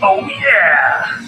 Oh yeah!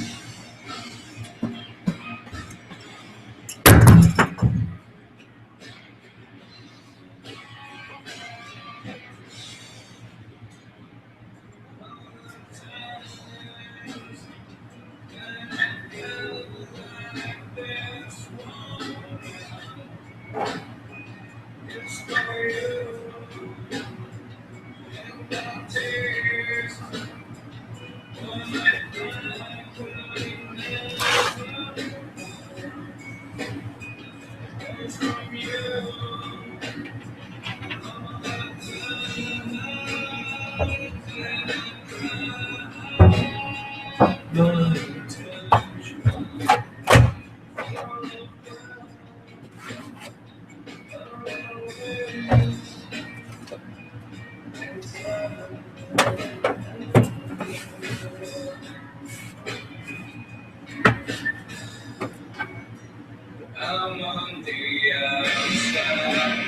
I'm on the outside.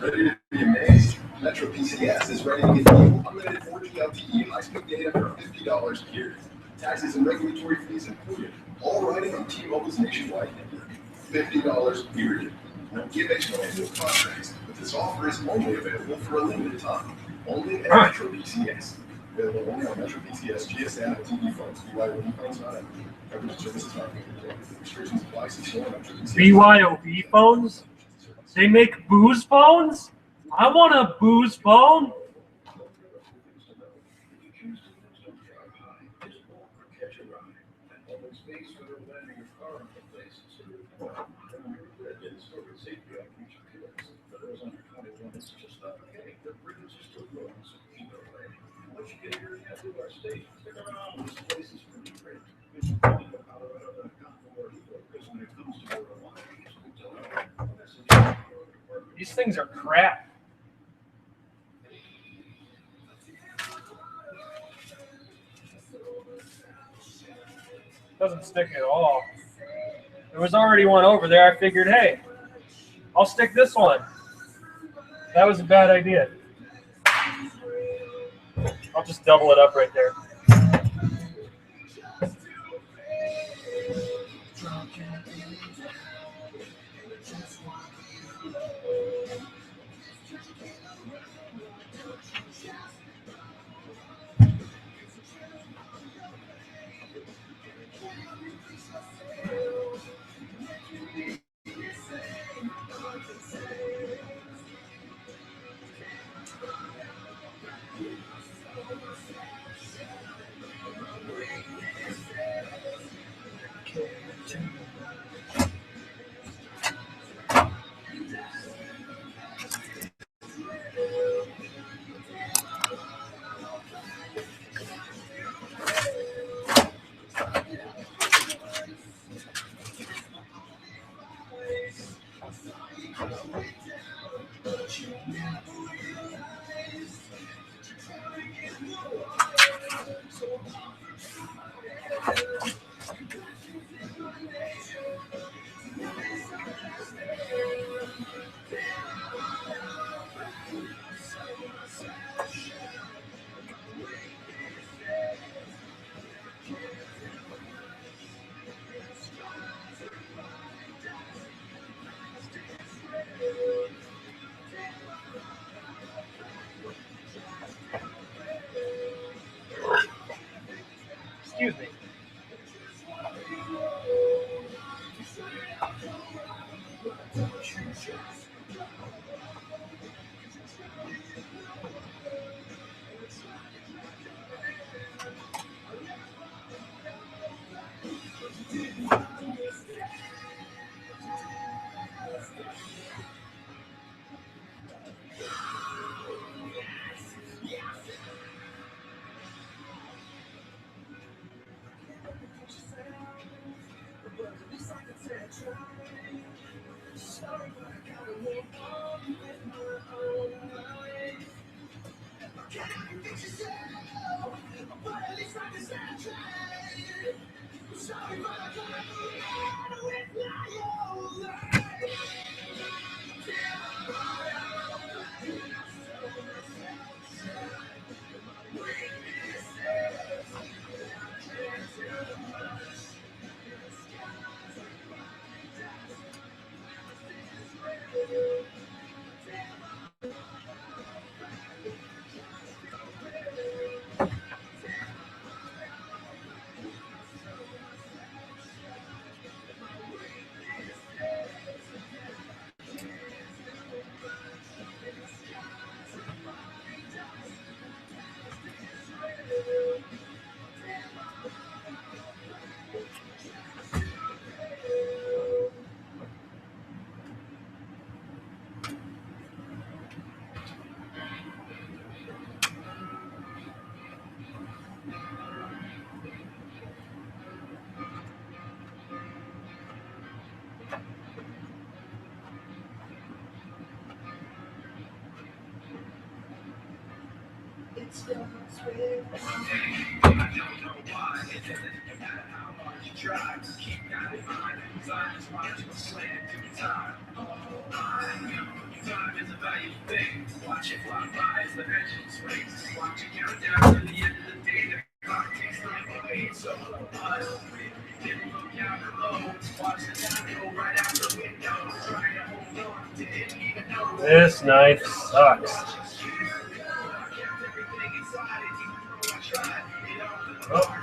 Ready to be amazed? Metro PCS is ready to give you unlimited 4G LTE high-speed data for $50 a year. Taxes and regulatory fees included. All riding on T-Mobile's nationwide network. $50 period. No gimmicks, no annual contracts. But this offer is only available for a limited time. Only at Metro PCS. Available only on Metro PCS, GSM, and TV phones. BYOD phones not available. Coverage services not available. Restrictions apply. See store Metro PCS. BYOB phones? They make booze phones? I want a booze phone. These things are crap. Doesn't stick at all. There was already one over there. I figured, hey, I'll stick this one. That was a bad idea. I'll just double it up right there. This knife sucks. Oh.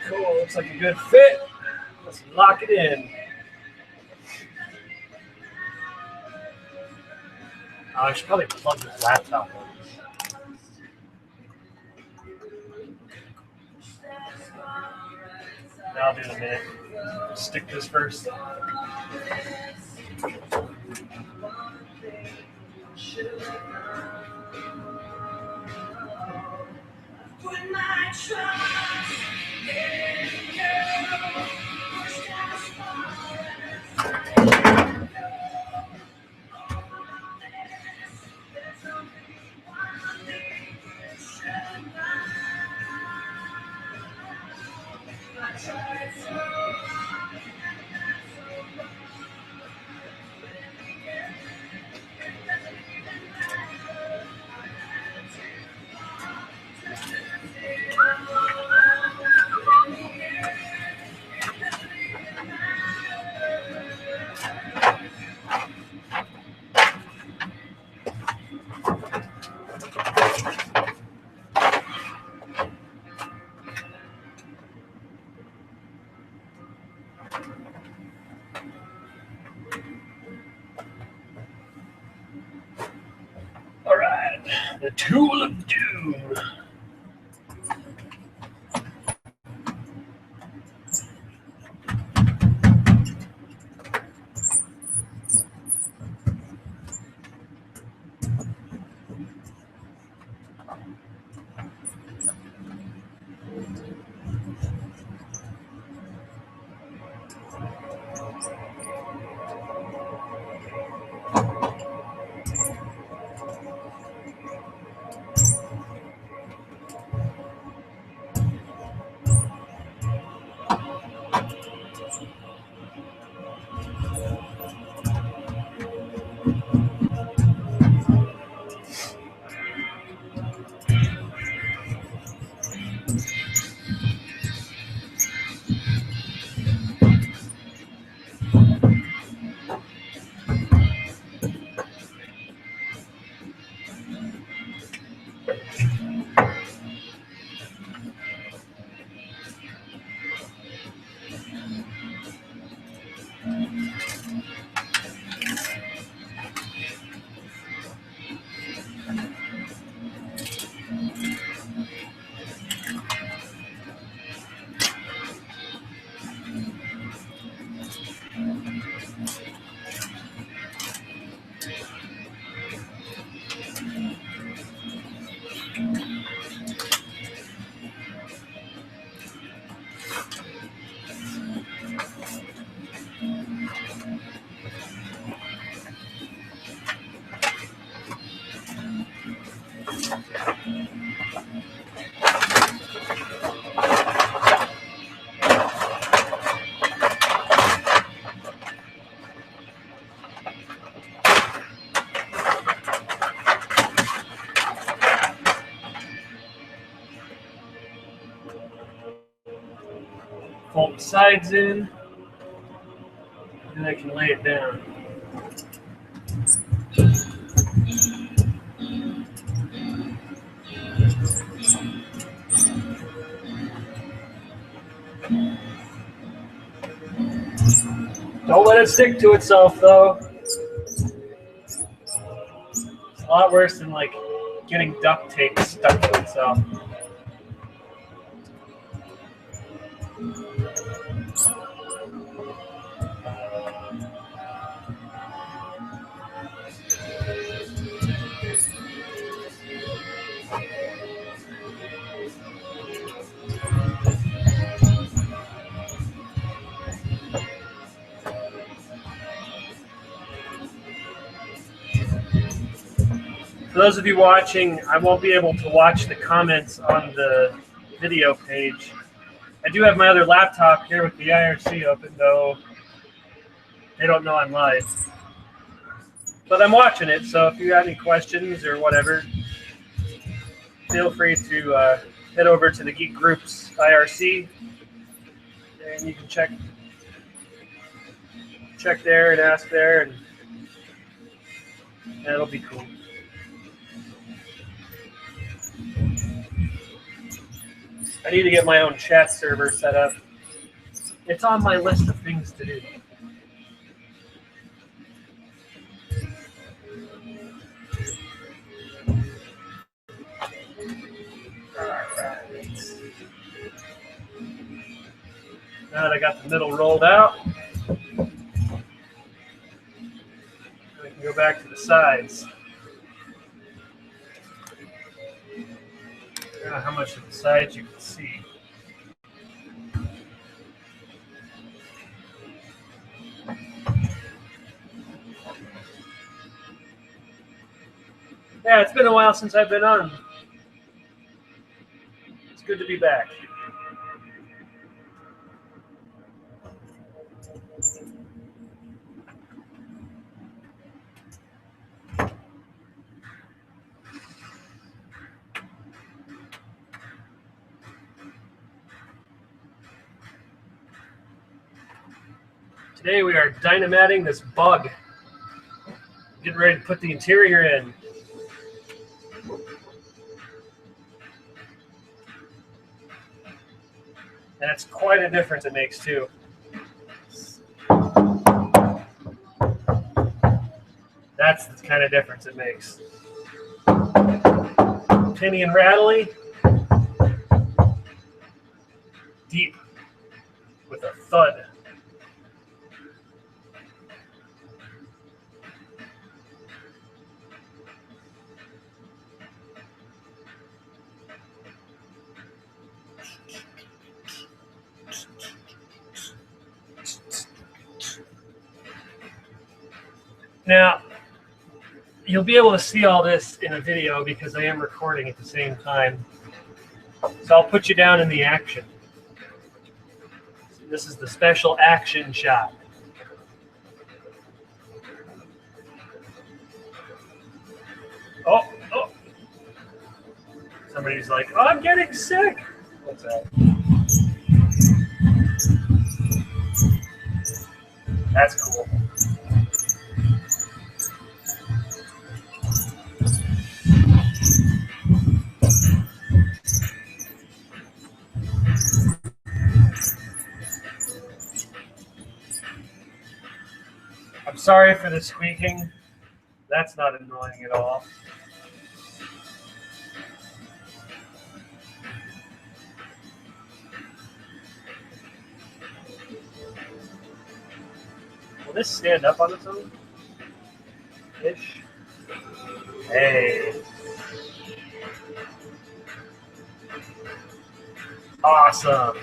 Cool, looks like a good fit. Let's lock it in. I should probably plug this laptop in. I'll do it in a minute. Stick this first. Put my trust in you. All right, the tool of doom. Fold the sides in, and I can lay it down. Don't let it stick to itself, though. It's a lot worse than like getting duct tape stuck to itself. For those of you watching, I won't be able to watch the comments on the video page. I do have my other laptop here with the IRC open, though they don't know I'm live. But I'm watching it, so if you have any questions or whatever, feel free to head over to the Geek Group's IRC, and you can check there and ask there, and that'll be cool. I need to get my own chat server set up. It's on my list of things to do. Now that I got the middle rolled out, I can go back to the sides. I don't know how much of the sides you can see. Yeah, it's been a while since I've been on. It's good to be back. Today we are dynamating this bug. Getting ready to put the interior in. And it's quite a difference it makes too. That's the kind of difference it makes. Tinny and rattly. Deep with a thud. Now, you'll be able to see all this in a video because I am recording at the same time. So I'll put you down in the action. This is the special action shot. Oh. Somebody's like, oh, I'm getting sick. What's that? That's cool. I'm sorry for the squeaking. That's not annoying at all. Will this stand up on its own? Ish. Hey. Awesome.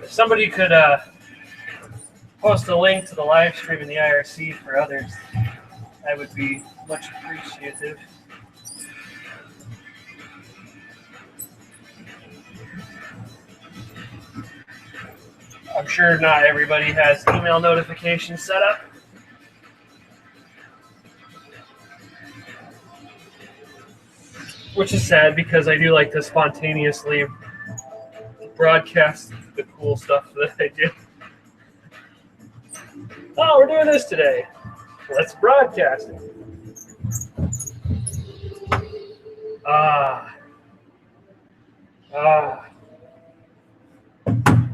If somebody could post a link to the live stream in the IRC for others, I would be much appreciative. I'm sure not everybody has email notifications set up. Which is sad because I do like to spontaneously broadcast the cool stuff that I do. Oh, we're doing this today. Let's broadcast it.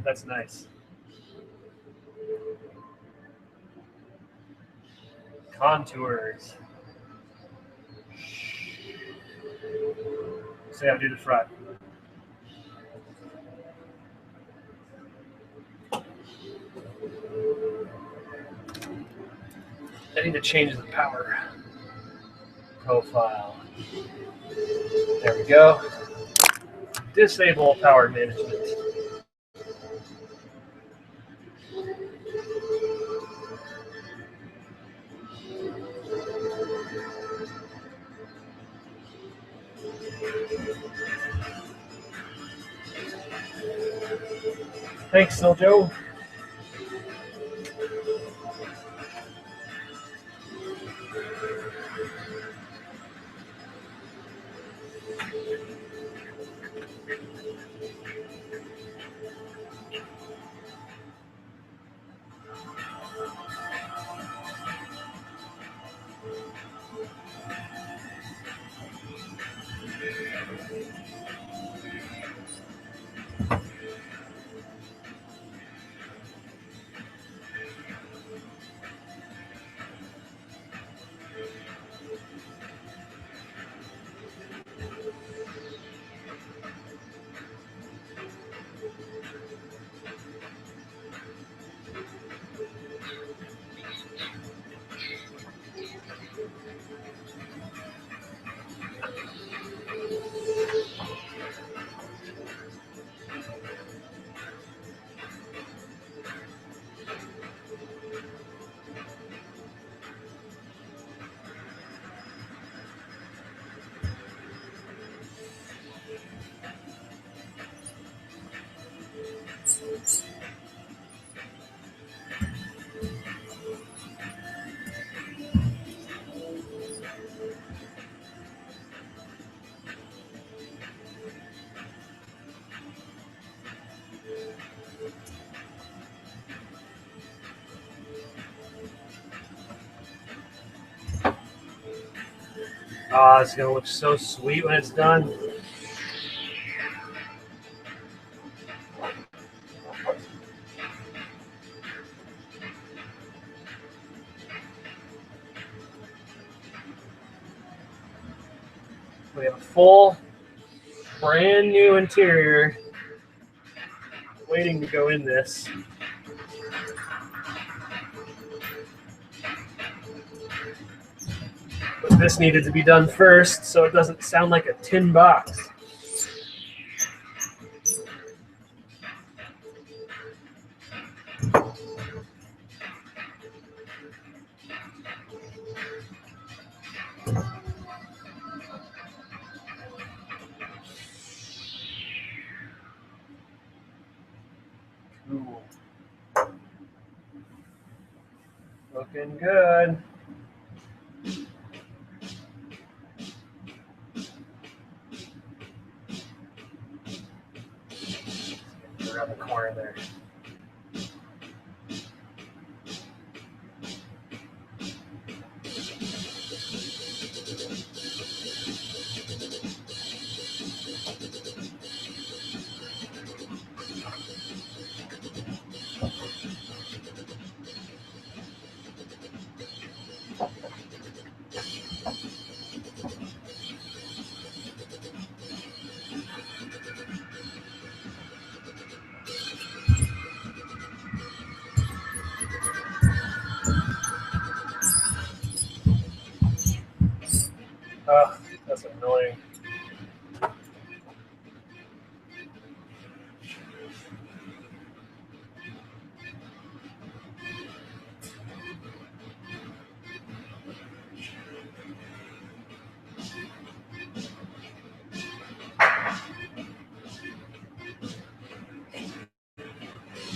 That's nice. Contours. Say I'll do the front. I need to change the power profile. There we go. Disable power management. Thanks, Siljo. Oh, it's going to look so sweet when it's done. We have a full, brand new interior waiting to go in this. But this needed to be done first so it doesn't sound like a tin box. Ooh. Looking good. Around the corner there. Oh, that's annoying.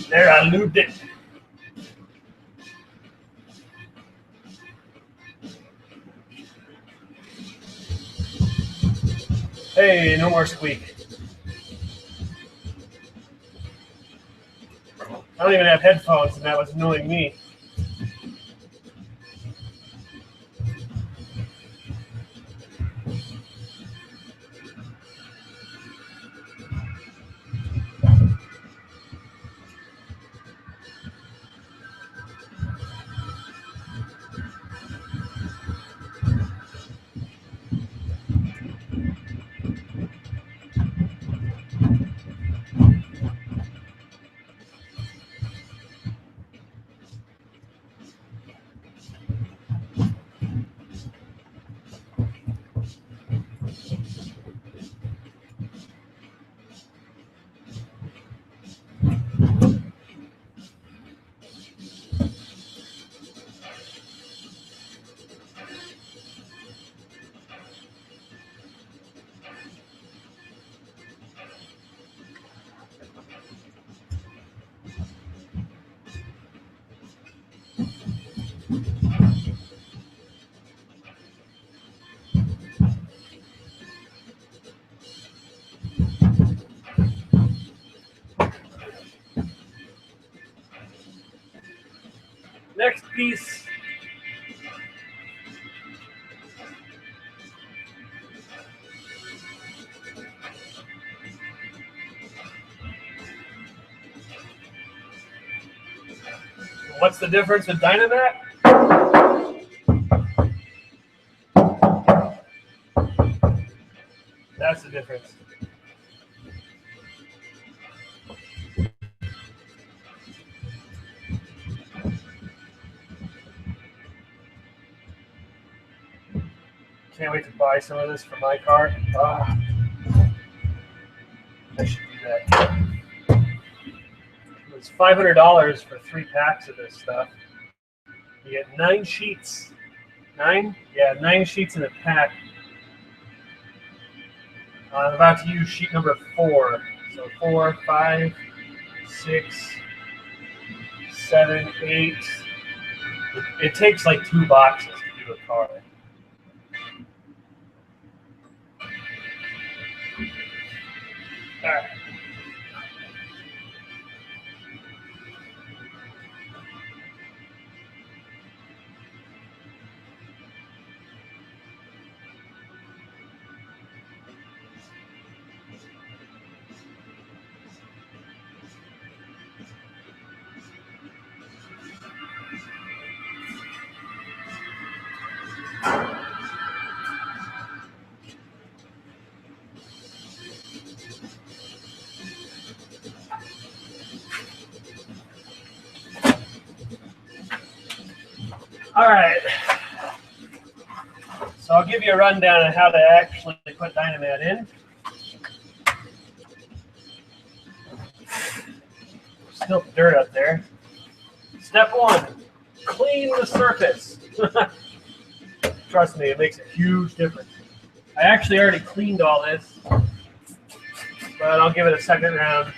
There, I lubed it. Hey, no more squeak. I don't even have headphones, and that was annoying me. Next piece. What's the difference with Dynamat? That's the difference. Can't wait to buy some of this for my car. I should do that. It was $500 for 3 packs of this stuff. You get 9 sheets. 9? Yeah, 9 sheets in a pack. I'm about to use sheet number 4. So 4, 5, 6, 7, 8. It takes like 2 boxes to do a car. All right. All right. So I'll give you a rundown on how to actually put Dynamat in. Still dirt up there. Step 1, clean the surface. Trust me, it makes a huge difference. I actually already cleaned all this, but I'll give it a second round.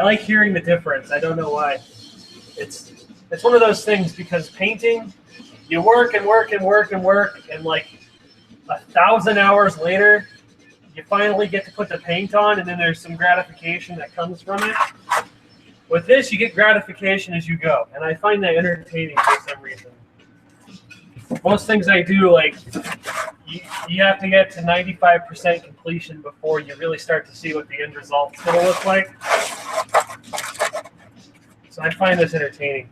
I like hearing the difference. I don't know why. It's one of those things because painting, you work and work and work and work, and like 1,000 hours later, you finally get to put the paint on, and then there's some gratification that comes from it. With this, you get gratification as you go, and I find that entertaining for some reason. Most things I do, like, you have to get to 95% completion before you really start to see what the end result's going to look like. So I find this entertaining.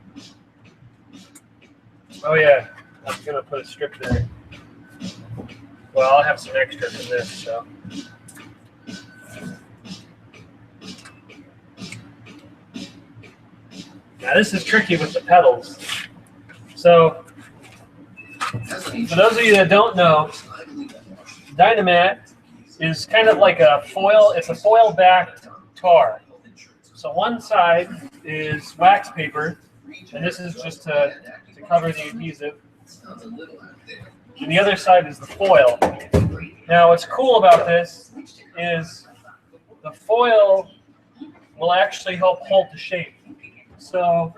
Oh yeah, I'm going to put a strip there. Well, I'll have some extra from this, so. Now this is tricky with the pedals. So, for those of you that don't know, Dynamat is kind of like a foil, it's a foil-backed tar. So one side is wax paper, and this is just to cover the adhesive. And the other side is the foil. Now what's cool about this is the foil will actually help hold the shape. So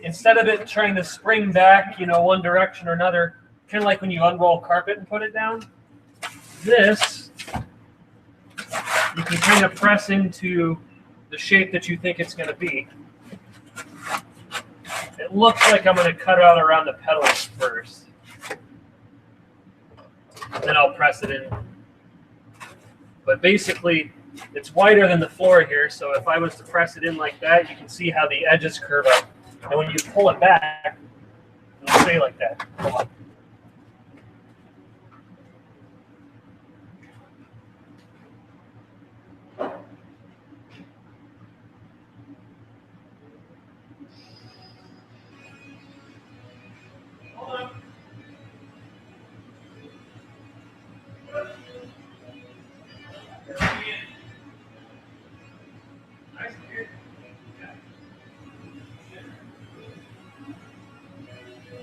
instead of it trying to spring back, one direction or another, kind of like when you unroll carpet and put it down, this, you can kind of press into the shape that you think it's going to be. It looks like I'm going to cut out around the pedals first. Then I'll press it in. But basically, it's wider than the floor here, so if I was to press it in like that, you can see how the edges curve up. And when you pull it back, it'll stay like that. Hold on.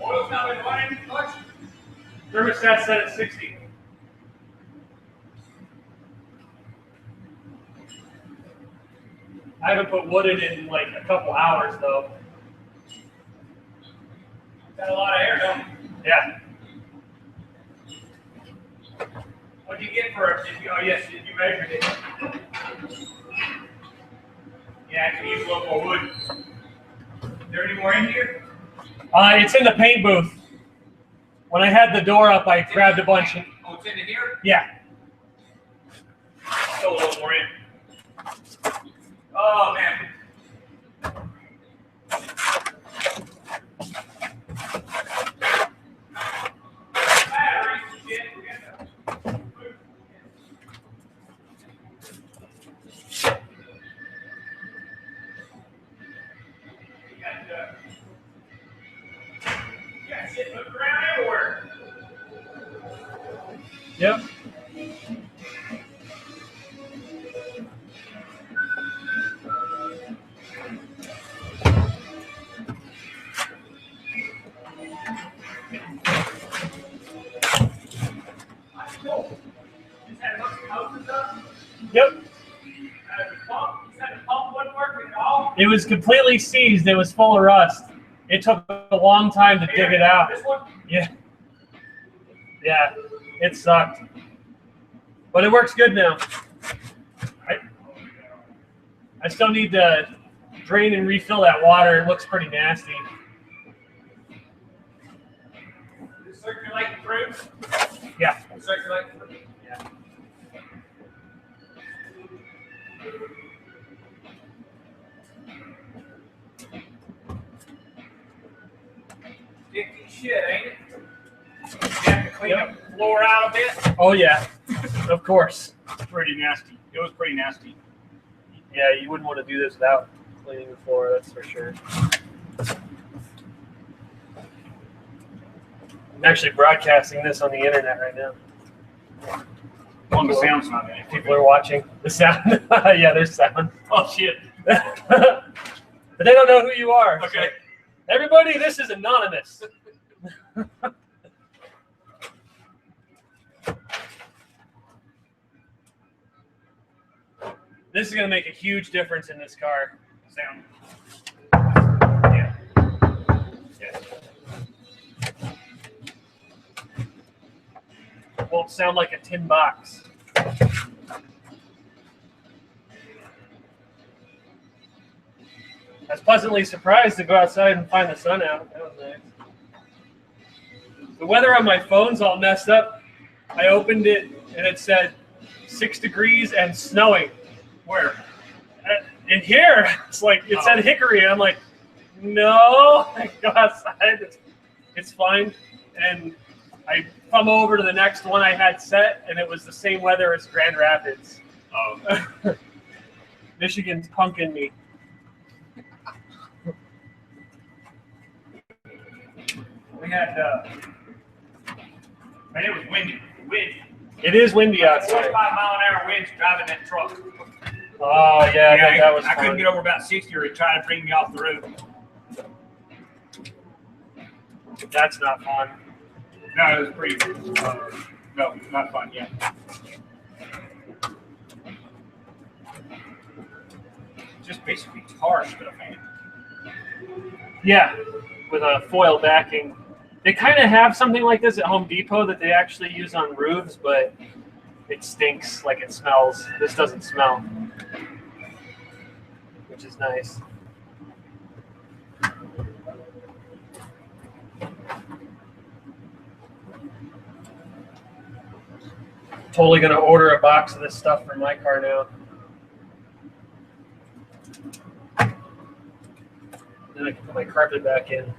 Oil's not been running much. Thermostat set at 60. I haven't put wood in like a couple hours though. Got a lot of air, don't you? Yeah. What'd you get for it? Oh yes, you measured it. Yeah, I can use a little more wood. Is there any more in here? It's in the paint booth. When I had the door up, I grabbed a bunch. Oh, it's in here? Yeah. Still a little more in. Oh, man. Yep. Yep. It was completely seized. It was full of rust. It took a long time to dig it out. This one? Yeah. Yeah. It sucked. But it works good now. I still need to drain and refill that water. It looks pretty nasty. Does it circulate the fruits? Yeah. Circulate the fruits? Yeah. Sticky shit, ain't it? You have to clean the floor out a bit? Oh, yeah. Of course. Pretty nasty. It was pretty nasty. Yeah, you wouldn't want to do this without cleaning the floor, that's for sure. I'm actually broadcasting this on the internet right now. Well, the sound's not there. People are watching. The sound. Yeah, there's sound. Oh, shit. But they don't know who you are. Okay. So. Everybody, this is anonymous. This is going to make a huge difference in this car. Sound. Yeah. Yeah. It won't sound like a tin box. I was pleasantly surprised to go outside and find the sun out. That was nice. The weather on my phone's all messed up. I opened it and it said 6 degrees and snowing. Where? In here, it's like it said Hickory, and I'm like, no, I go outside. It's fine. And I come over to the next one I had set, and it was the same weather as Grand Rapids. Oh. Michigan's punking me. We had, man, it was windy. It is windy outside. 45-mile-an-hour winds driving that truck. Oh, yeah, that was I fun. couldn't get over about 60 or it tried to bring me off the road. That's not fun. No, it was pretty, no, not fun, yeah. Just basically tar stuff, man. Yeah, with a foil backing. They kind of have something like this at Home Depot that they actually use on roofs, but it stinks like it smells. This doesn't smell, which is nice. Totally going to order a box of this stuff for my car now. Then I can put my carpet back in.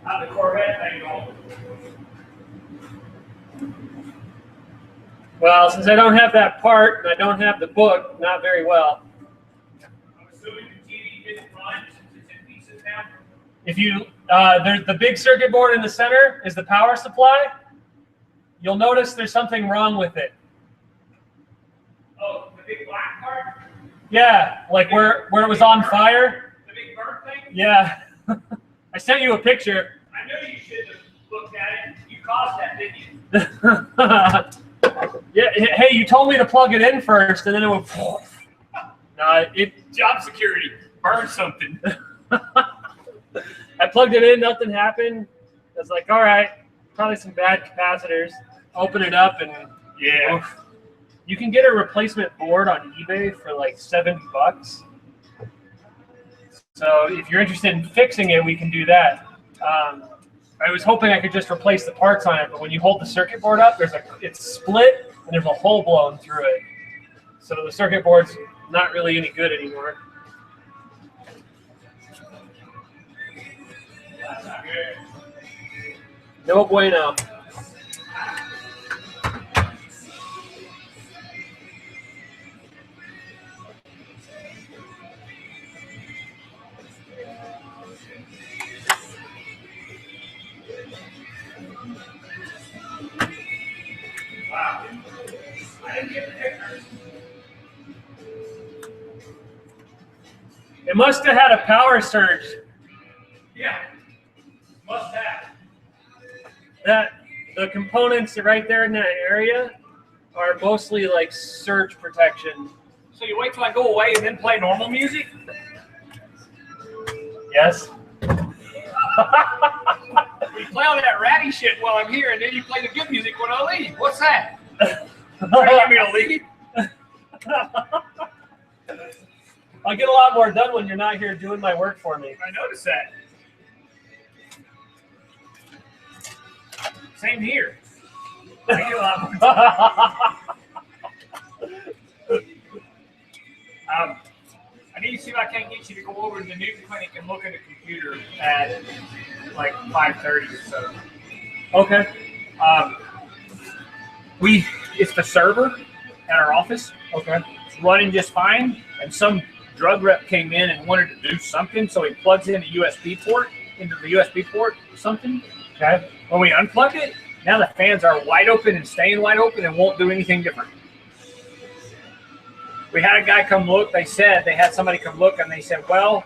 How'd the Corvette thing go? Well, since I don't have that part and I don't have the book, not very well. I'm assuming the TV didn't run since it's in pieces now. If you, there's the big circuit board in the center is the power supply. You'll notice there's something wrong with it. Oh, the big black part? Yeah, like where it was on fire. The big burn thing? Yeah. I sent you a picture. I knew you should have looked at it. You caused that, didn't you? Yeah. Hey, you told me to plug it in first, and then it went. No, Job security. Burn something. I plugged it in. Nothing happened. I was like, all right, probably some bad capacitors. Open it up, and Yeah. oof. You can get a replacement board on eBay for like $70. So if you're interested in fixing it, we can do that. I was hoping I could just replace the parts on it, but when you hold the circuit board up, it's split and there's a hole blown through it. So the circuit board's not really any good anymore. That's not good. No bueno. Wow. I didn't get the picture. It must have had a power surge. Yeah. Must have. The components right there in that area are mostly like surge protection. So you wait till I go away and then play normal music? Yes. You play all that ratty shit while I'm here, and then you play the good music when I leave. What's that? Are you me to leave? I'll get a lot more done when you're not here doing my work for me. I noticed that. Same here. I get a lot more. I need to see if I can't get you to go over to the Newton Clinic and look at the computer at like 5:30 or so. Okay. It's the server at our office. Okay. It's running just fine, and some drug rep came in and wanted to do something, so he plugs in a USB port into the USB port or something. Okay. When we unplug it, now the fans are wide open and staying wide open and won't do anything different. We had a guy come look. They had somebody come look, and they said, well,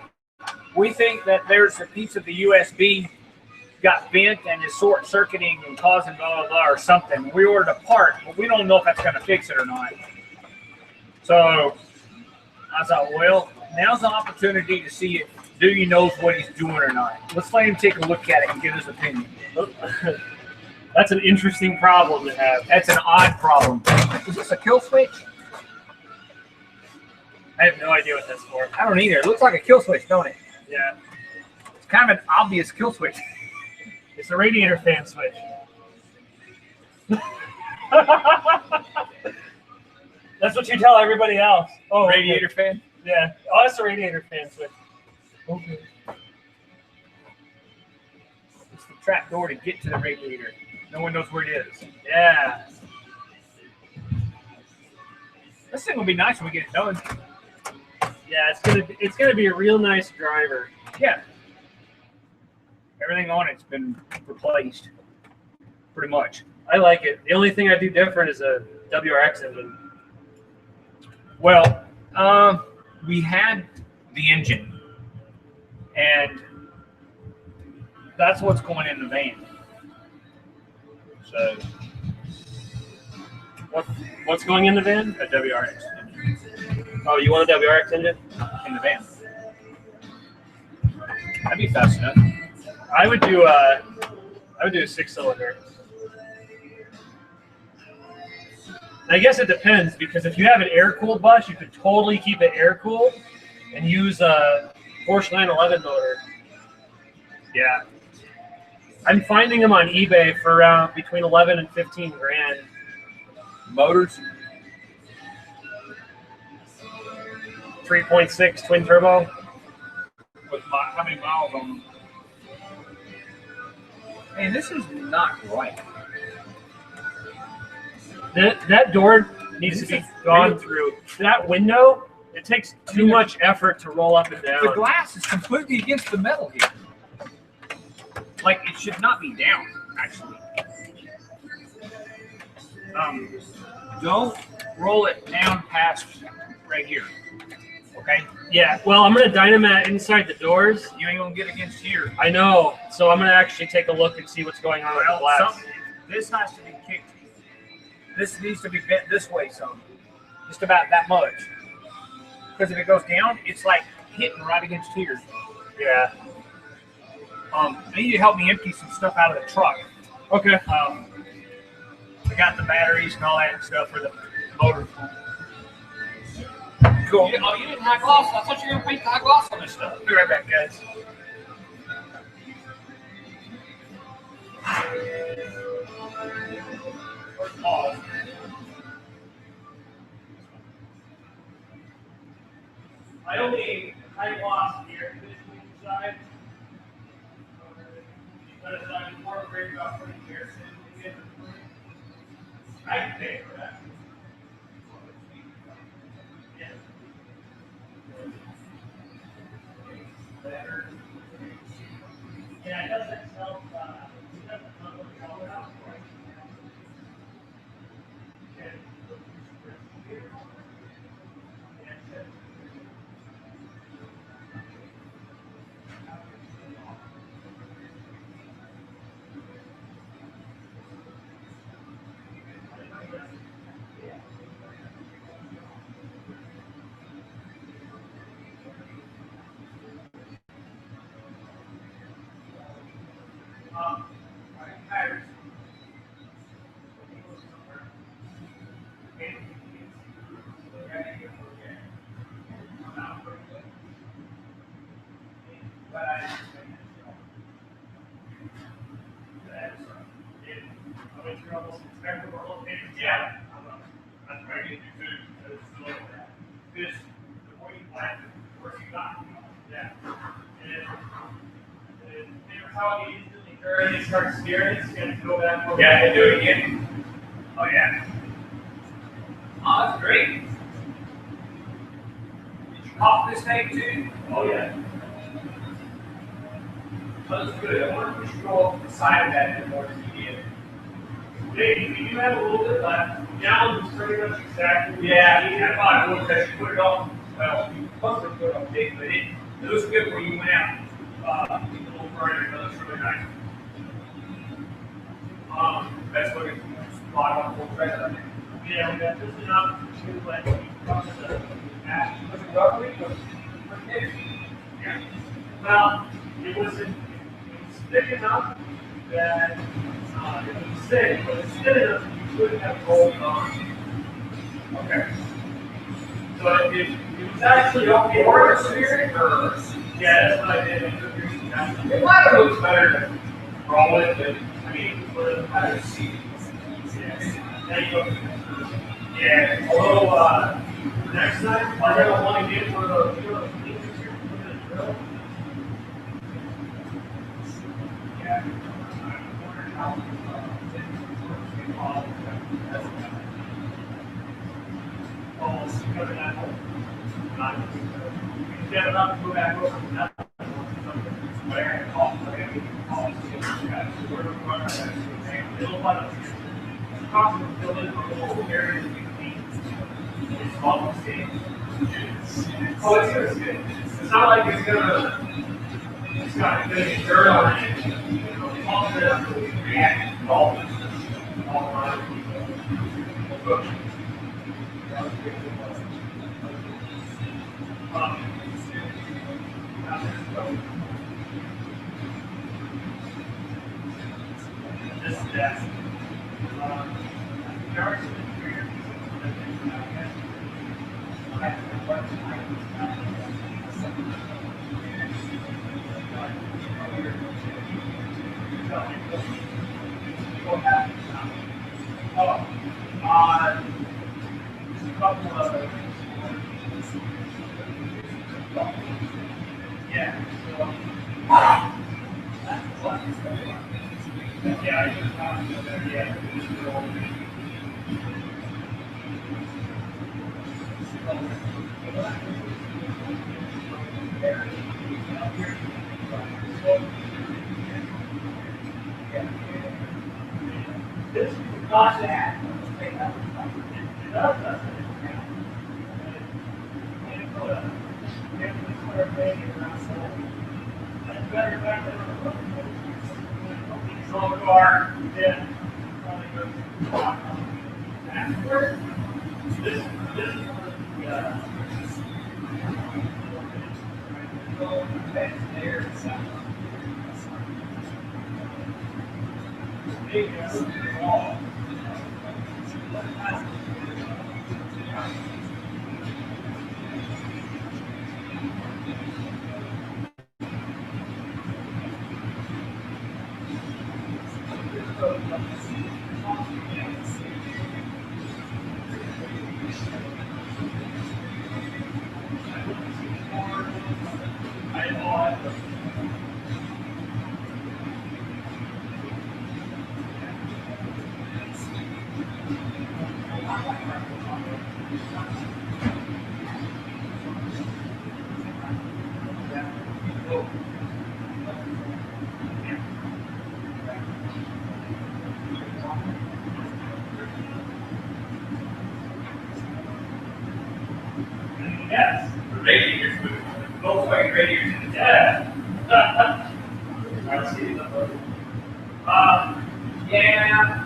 we think that there's a piece of the USB got bent and is short circuiting and causing blah blah blah or something. We ordered a part, but we don't know if that's going to fix it or not. So I thought, well, now's the opportunity to see if Dewey knows what he's doing or not. Let's let him take a look at it and give his opinion. That's an interesting problem to have. That's an odd problem. Is this a kill switch? I have no idea what that's for. I don't either. It looks like a kill switch, don't it? Yeah. It's kind of an obvious kill switch. It's a radiator fan switch. That's what you tell everybody else. Oh, Radiator okay. fan? Yeah. Oh, it's a radiator fan switch. Okay. It's the trap door to get to the radiator. No one knows where it is. Yeah. This thing will be nice when we get it done. Yeah, it's gonna be a real nice driver. Yeah. Everything on it's been replaced. Pretty much. I like it. The only thing I do different is a WRX engine. Well, we had the engine, and that's what's going in the van. So, What's going in the van? a WRX engine Oh, you want a WRX engine? in the van. That'd be fast enough. I would do a 6-cylinder. I guess it depends, because if you have an air-cooled bus, you could totally keep it air-cooled and use a Porsche 911 motor. Yeah. I'm finding them on eBay for around between 11 and 15 grand. Motors. 3.6 twin turbo. With how many miles on them? Man, this is not right. That door needs to be gone through. That window, it takes too much effort to roll up and down. The glass is completely against the metal here. Like, it should not be down, actually. Don't roll it down past right here. Okay? Yeah, well, I'm going to dynamite inside the doors. You ain't going to get against here. I know, so I'm going to actually take a look and see what's going on with the glass. This has to be kicked. This needs to be bent this way some. Just about that much. Because if it goes down, it's like hitting right against here. Yeah. I need you to help me empty some stuff out of the truck. Okay. I got the batteries and all that stuff for the motor. Cool. Oh, you didn't high gloss? I thought you were going to paint the high gloss on this stuff. Be right back, guys. I don't need high gloss here. This side. I can pay for that. Yeah, it doesn't help. It doesn't help with the color out. Yeah. That's where I get you to look at that. Because the more you plant, the worse you got. Yeah. And how you instantly turn and start steering, it's going to go back over. Yeah, and do it again. Oh, yeah. Oh, that's great. Did you pop this thing too? Oh, yeah. That's good. I wonder if we should go off the side of that bit more than you did. Maybe you do have a little bit left. Down is pretty much exactly. Yeah, I thought I would because you put it on, well, you supposed to put it on big, but it looks good where you went out. A little further, it looks really nice. That's what it's bought on full credit right now. Yeah, we got just enough to let you come to the ash. Was it rubbery? Yeah. Well, it was thick enough that it was thick, but it's thin enough that you couldn't have rolled on. Okay. So it was actually okay. Or a spirit or Yeah, that's what I did. I took your suggestion. it might have looked better to roll it, but I mean, put it better to see. there you go. Yeah. Although, next time, I don't want to get one of those, you know, those things here, put in a drill. Yeah. Almost cover that hole. You get enough to go back over to that. It'll let us. Possibly fill in a little area between the small stage. Oh, it's good. It's not like it's got good dirt on it. You know, it's all the react to all around. This is that. Yeah. This watch that. It does. So far, yeah. Afterward, this yes, The radiators, both way radiators. yeah. I see the photo. Yeah.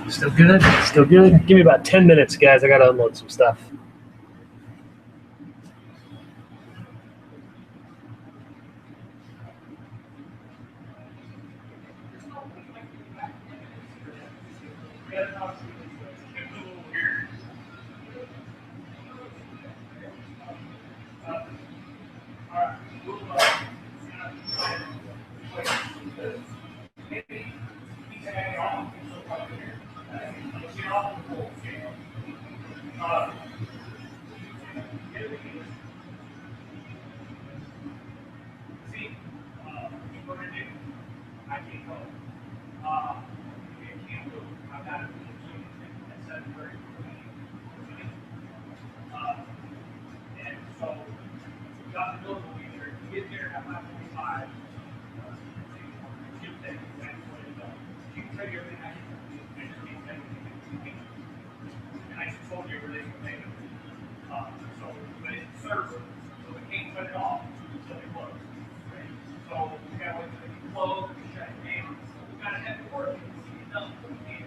Still good? Still good? Give me about 10 minutes, guys. I got to unload some stuff. closed and shut down. So we got to have it working. No, we can't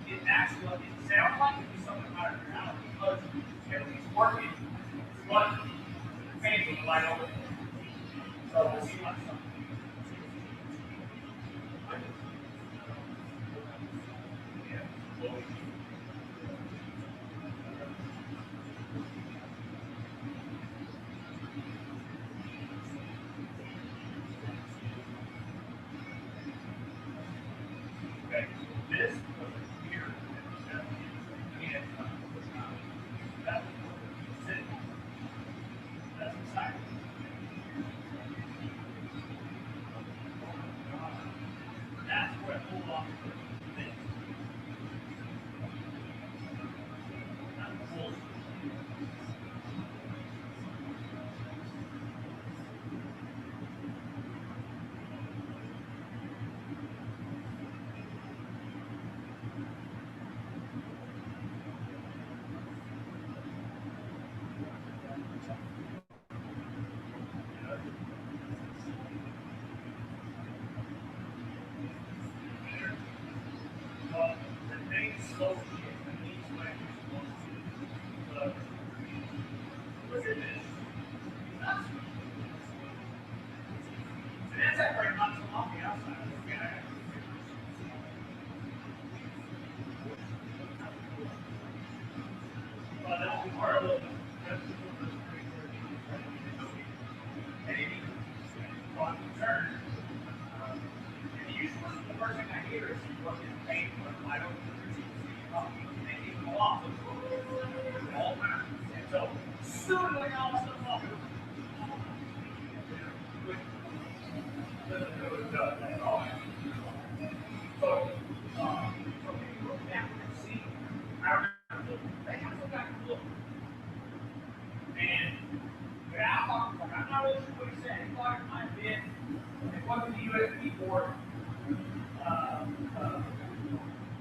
it actually it sounds like it's something out of your house because everything's working, but the fans are wide open. So we'll see what's something. Okay, this here, and that's sitting. That's inside. That's where it pulled off the thing. That's the whole. Well, the main slope is the main way you're supposed to look at this. That's that very much along the outside. Yeah. Well, that's part of the maybe on turn. And usually the first thing I hear is what is pain for I don't and you go off all the time. And so soon as I all stuff off. So, see, I remember they have to go back and look. And I'm not really sure what he said. He thought it might have been, it wasn't the USB port,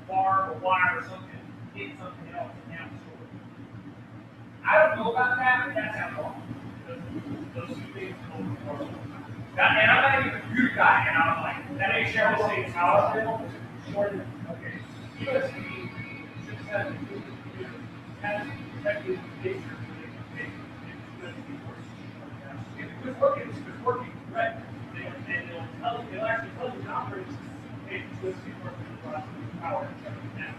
bar or wire or something, hit something else and now it's short. I don't know about that, but that's how long. Those two things are and I'm not even a computer guy, and I'm like, that ain't Cheryl State's house. Okay. USB 670 has protected picture. If it was working, it's working, right? And they'll actually tell you the operating system, hey, this is working power and shut it down.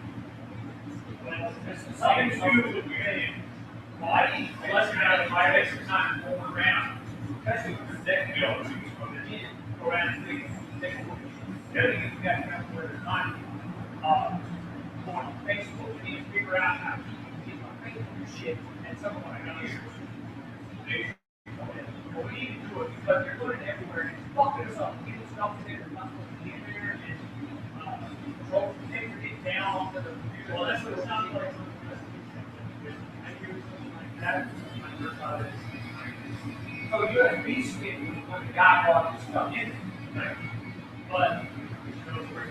But it's something to do with the game. Well, I didn't unless you have 5 extra time to move around. Especially with the deck build, so you from the in, go around and take a look. The other thing is you got to have where there's time. On Facebook, you need to figure out how to keep my Facebook shit and some of my others. Well, we need to do it because they're putting it everywhere and it's fucking us up. Getting stuff in there, not supposed to be in there, and control the things are getting down onto the computer. Well, that's what it sounds like. I hear something like that. So USB stick when the guy brought this stuff in, right? But those were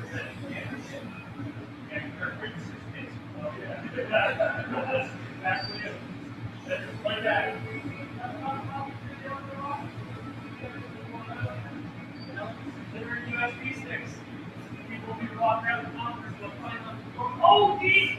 and their frequencies is that's what it is. That's just like that. They're USB sticks. People will be walking around the conference, they'll find them. Oh, geez!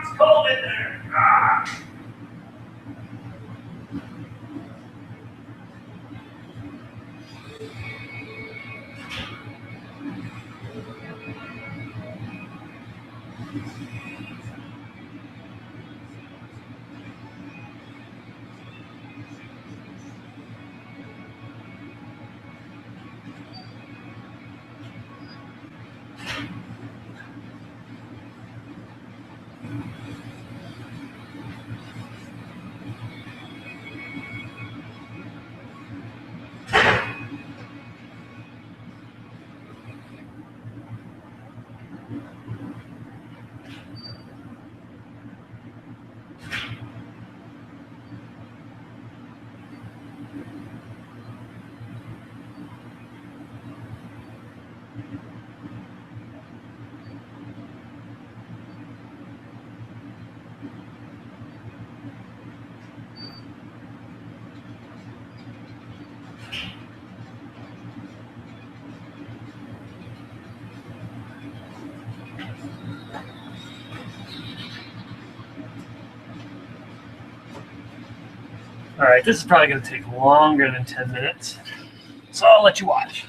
It's cold in there. Ah. All right, this is probably going to take longer than 10 minutes, so I'll let you watch.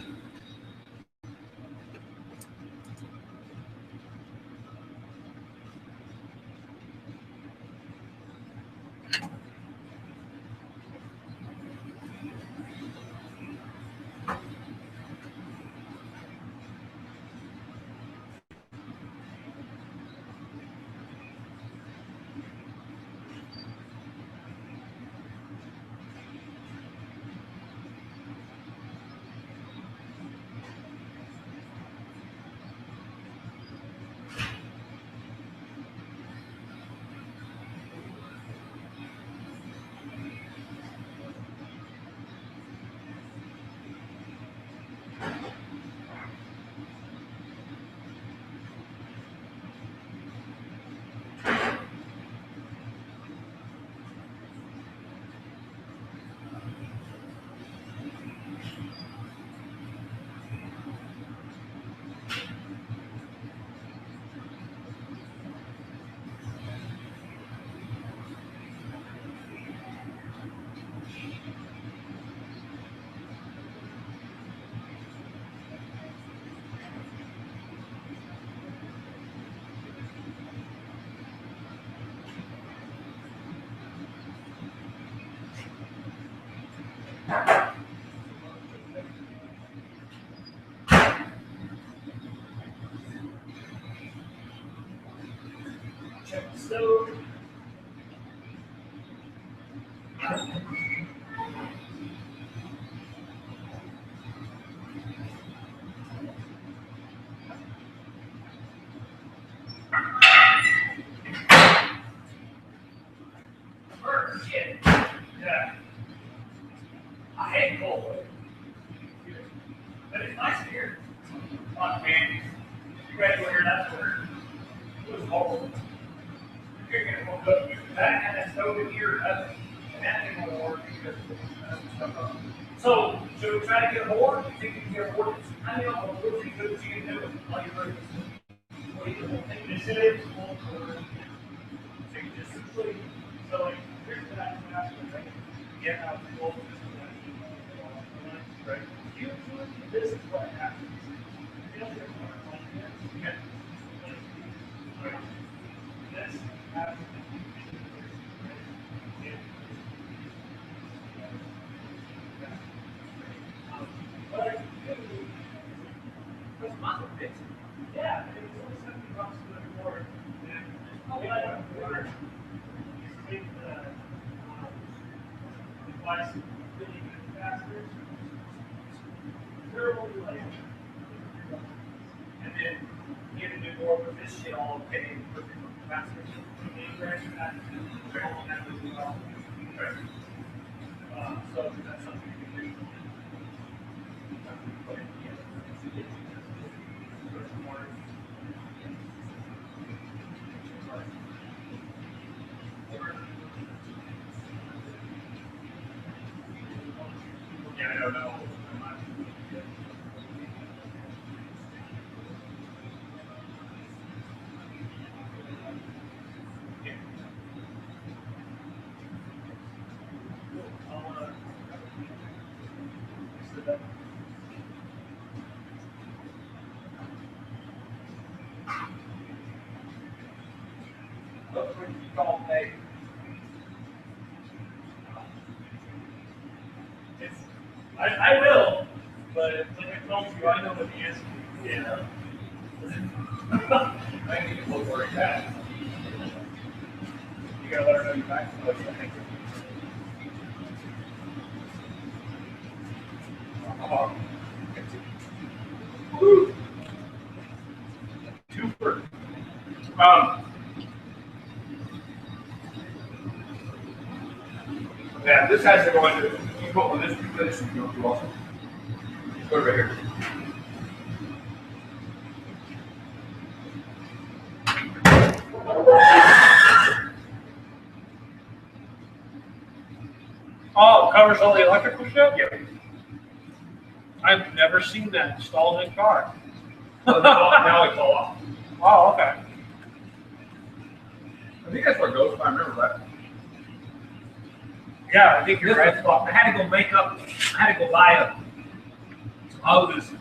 Check the stove. Shit. Yeah. I hate cold. But it's nice here. Oh, man. You guys were here last winter. It was horrible. You're going to go up. That had that stove in here. And that thing won't work because so, should we try to get a board? You think you can get a board? I mean, I'll go to you can do it. All you're ready. What do you think? This is so like, here's that. Yeah, I was told right? Usually, this is what happens. You don't get one like this. Okay. Right. This happens. What I can do is muscle fix it. Yeah, it was only 70 bucks for the board. And what I don't do is take the device really good faster. Terrible delay. And then get a new board with this shit all okay with faster. So that's something you can do. Yeah, I don't know. Look what you call me. I will, but like I told you, I know what the answer is. Yeah. I need to look where it's at. You gotta let her know you're back. Oh, yeah, thank you. Woo. Super. Yeah, this has to go into. You go on this because you go through also. Go right here. Oh, covers all the electrical shit? Yeah. I've never seen that installed in a car. Now it's all off. Oh, okay. I think that's where it goes, if I remember right. Yeah, I think you're right. I had to go I had to go buy some hoses,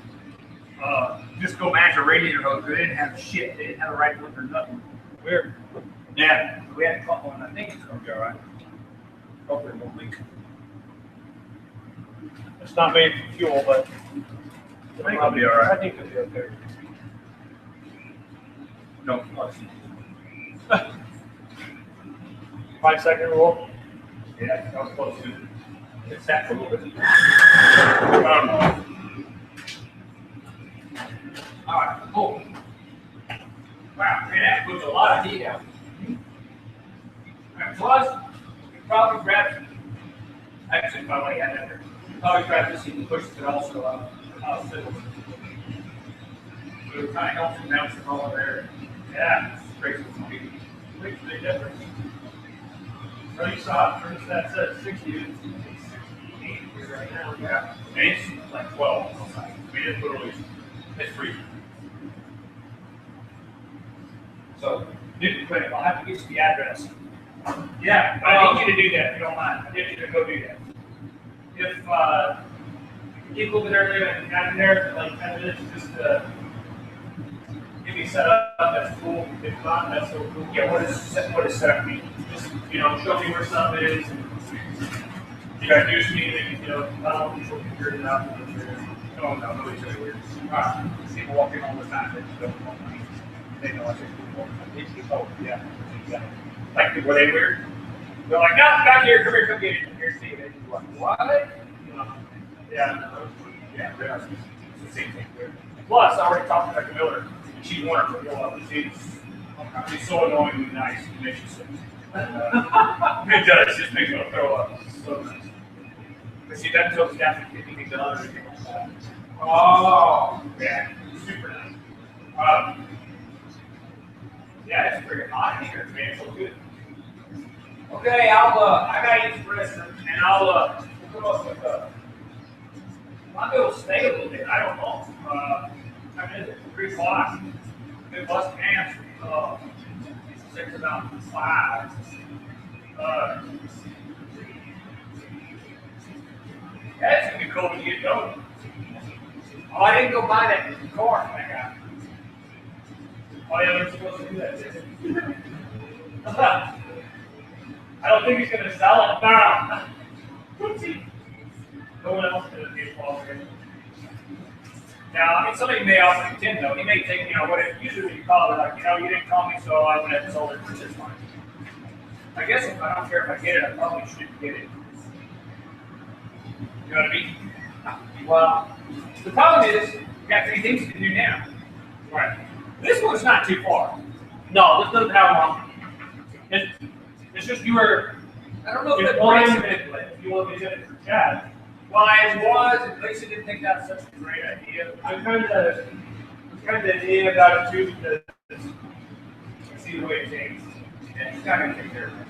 disco match or radiator hose. They didn't have shit. They didn't have a right one or nothing. Weird. Yeah, we had a couple, and I think it's going to be all right. Hopefully it won't leak. It's not made for fuel, but I think it'll be all right. I think it'll be okay. No, 5-second rule. yeah, that was close to. It's that a little bit. All right, cool. Wow, man, that puts a lot of heat out. Plus, you probably grab. Actually, by the way, yeah, that probably grab this and push it also out. So it kind of helps you bounce it all there. Yeah, it's crazy. Makes a big difference. So you saw it first, that says 60, it's 68 here right now. Yeah, and it's like 12. I mean, it's literally, it's freezing. So, new clinic, I'll have to get you the address. Yeah, I need you to do that if you don't mind. I need you to go do that. if you get a little bit earlier and got in there for like 10 minutes, just get me set up, that's cool. If not, that's so cool. Yeah, what is set up mean? Just, show me where stuff is. And you got news meeting, I don't usually figure it out. Oh, no, nobody's really weird. People walk in all the time, they just don't want money. They know I think people. Oh, yeah. Like, were they weird? They're like, no, back here, come here, come get it. Here's Steve. And you're like, what? Yeah. Yeah, it's the same thing. Plus, I already talked to Camilla, and she's wonderful. She's so annoyingly nice. It makes you sick. It does. It just makes me throw up. It's so nice. But see, that tells you after anything done or anything like that. Oh, yeah. Super nice. Yeah, it's pretty hot in here, man. It's so good. Okay, I gotta use the restroom, and I'll come up with I'll go stay a little bit. I don't know. I'm in at 3 o'clock. Good bus pants. 6 about 5. That's gonna be cool when you get going. Oh, I didn't go buy that car I got. Oh yeah, they're supposed to do that, didn't they? I don't think he's gonna sell it. No. Whoopsie. No one else is gonna be involved in it. Now, I mean, somebody may offer you 10 though. He may think, what if usually you call it like, you didn't call me, so I went ahead and sold it for 6 months. I guess if I don't care if I get it, I probably shouldn't get it. You know what I mean? Well, the problem is, you got 3 things to do now. Right. This one's not too far. No, this doesn't have one. It's just you were. I don't know if It's the one- price manipulate. You want me to get it for Chad? Well, I was, and Lisa didn't think that was such a great idea. I'm kind of iffy about it too because I see the way it changed. And it's kind of take care of it.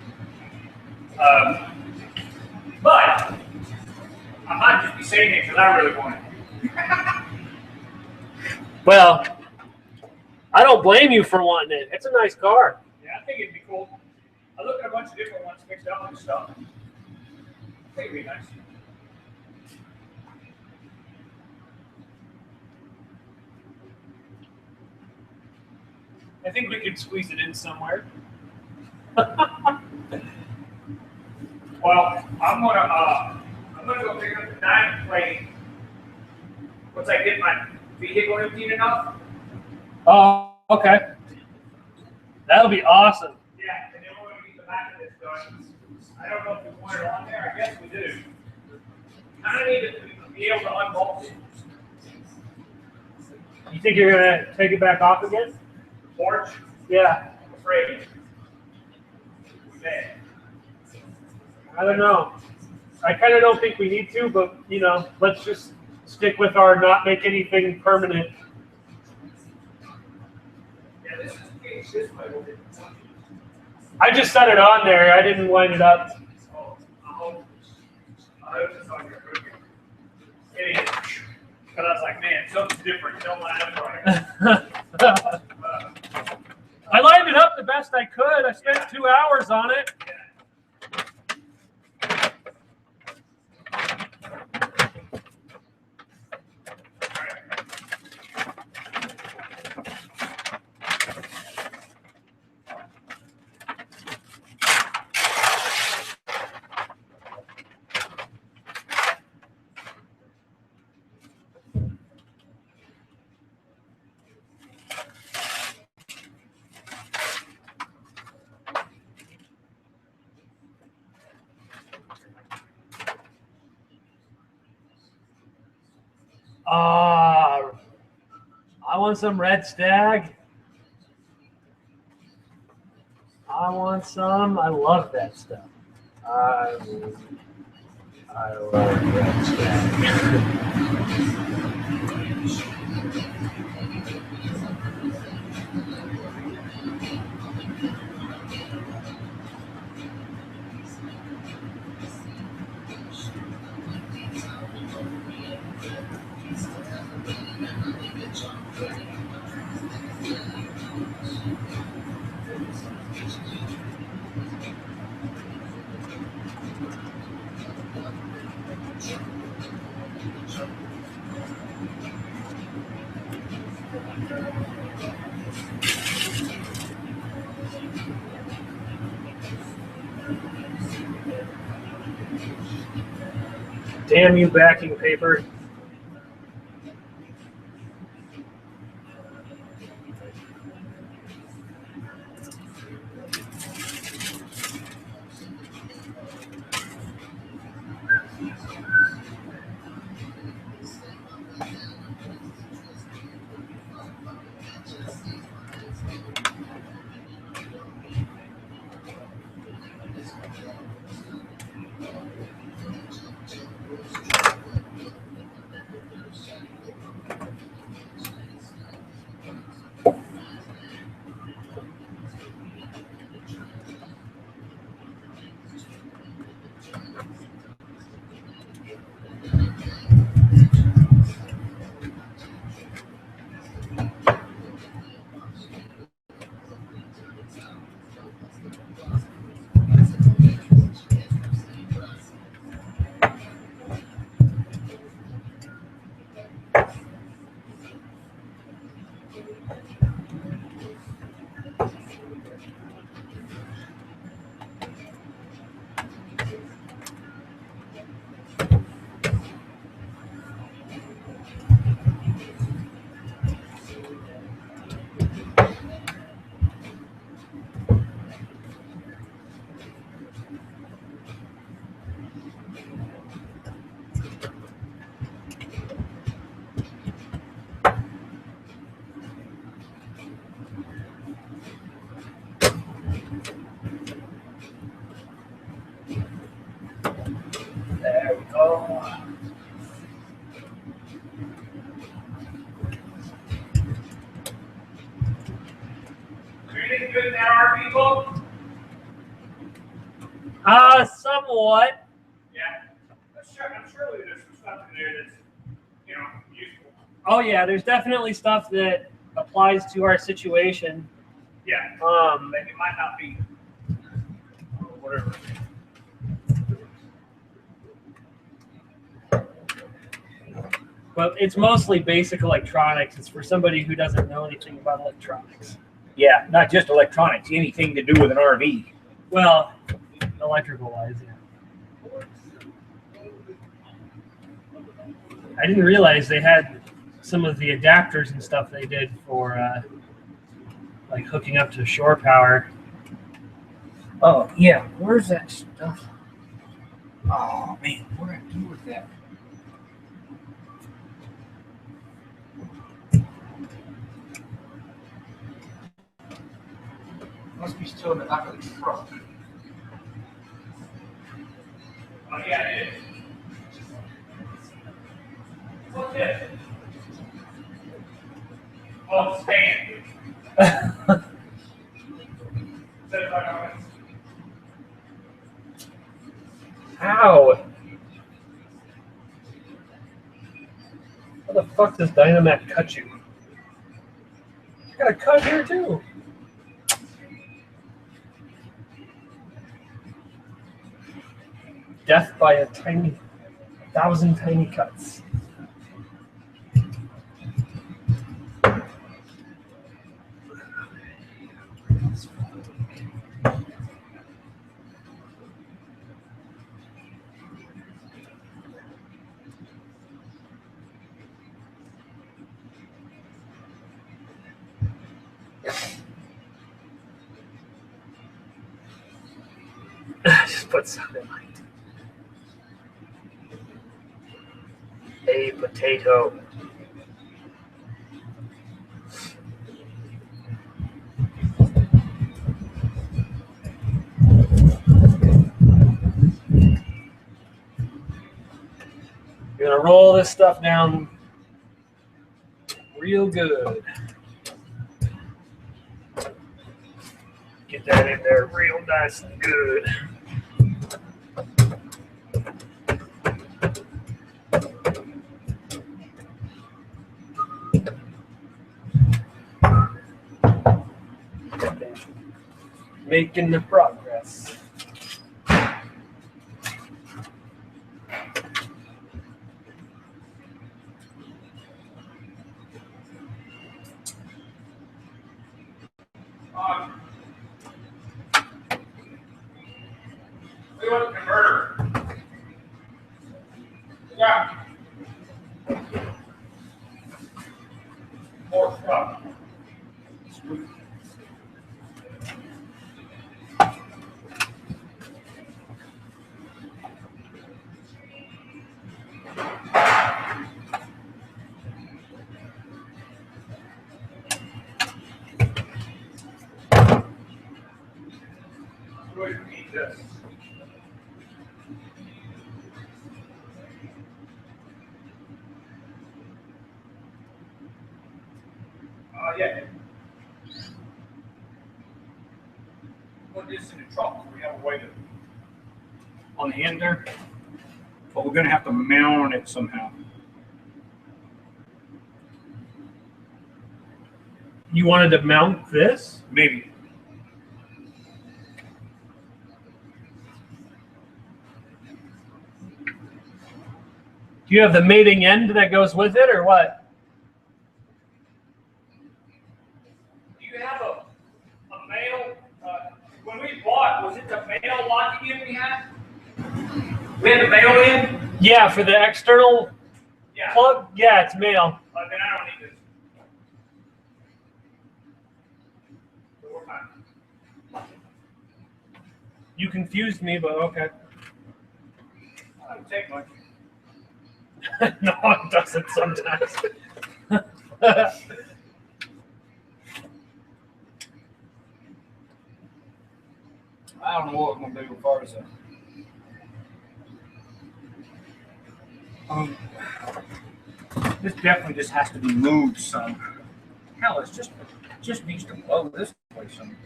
But I might just be saying it because I really want it. Well, I don't blame you for wanting it. It's a nice car. Yeah, I think it'd be cool. I looked at a bunch of different ones mixed up and stuff. I think it'd be nice. I think we could squeeze it in somewhere. Well, I'm gonna go pick up the diamond plate once I get my vehicle emptied enough. Oh, okay. That'll be awesome. Yeah, and then we're gonna get the back of this done. I don't know if we want it on there. I guess we do. Kind of need to be able to unbolt it. You think you're gonna take it back off again? Porch, Yeah. I'm afraid. Man. I don't know. I kind of don't think we need to, but you know, let's just stick with our not make anything permanent. Yeah, this is this way. I just set it on there. I didn't wind it up. Oh, I hope it's on your cookie. It is. Because I was like, man, something's different. Don't line up right. I lined it up the best I could. I spent 2 hours on it. I want some red stag. I want some. I love that stuff. I love red stag. Damn you, backing paper. There we go. Anything good in that RV book? Somewhat. Yeah. I'm sure there's some stuff in there that's, you know, useful. Oh yeah, there's definitely stuff that applies to our situation. Yeah. Like it might not be whatever. But it's mostly basic electronics. It's for somebody who doesn't know anything about electronics. Yeah, not just electronics, anything to do with an RV. Well, electrical wise, yeah. I didn't realize they had some of the adapters and stuff they did for like hooking up to shore power. Oh yeah, where's that stuff? Oh man, what did I do with that? Must be still in the back of the truck. Oh yeah, it is. What's this? Oh, stand. Ow! How the fuck does Dynamac cut you? You got a cut here too. Death by a thousand tiny cuts. Just put some in my a potato. You're gonna roll this stuff down real good. Get that in there real nice and good. Making the progress. We want a converter. Yeah. More stuff. Sweet. Go ahead and eat this. Yeah. Put this in the truck. We have a way to on the end there, but we're gonna have to mount it somehow. You wanted to mount this? Maybe. Do you have the mating end that goes with it, or what? Do you have a male? When we bought, was it the male locking in we had? We had the male in? Yeah, for the external plug? Yeah, it's male. Then I don't need this. So we're fine. You confused me, but okay. I don't take much. No, it doesn't sometimes. I don't know what I'm gonna do as far as that. This definitely just has to be moved some. Hell, it just needs to blow this way some.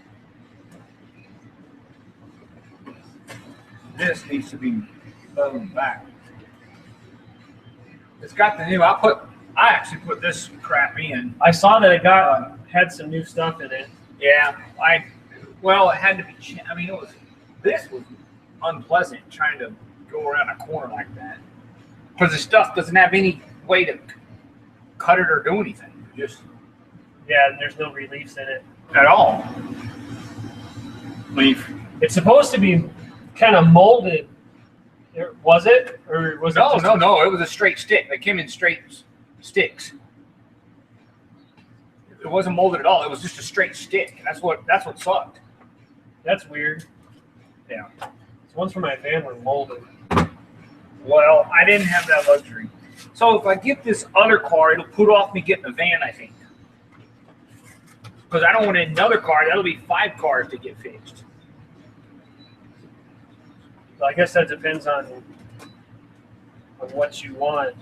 This needs to be blown back. It's got the new. I actually put this crap in. I saw that it had some new stuff in it. Yeah, well, it had to be. I mean, this was unpleasant trying to go around a corner like that because the stuff doesn't have any way to cut it or do anything. Just Yeah, and there's no reliefs in it. at all. I mean, It's supposed to be kind of molded. Was it? Or was it No, just no. It was a straight stick. They came in straight sticks. It wasn't molded at all. It was just a straight stick. That's what sucked. That's weird. Yeah. This one's for my family molded. Well, I didn't have that luxury. So if I get this other car, it'll put off me getting a van, I think. Because I don't want another car. That'll be 5 cars to get fixed. So I guess that depends on what you want.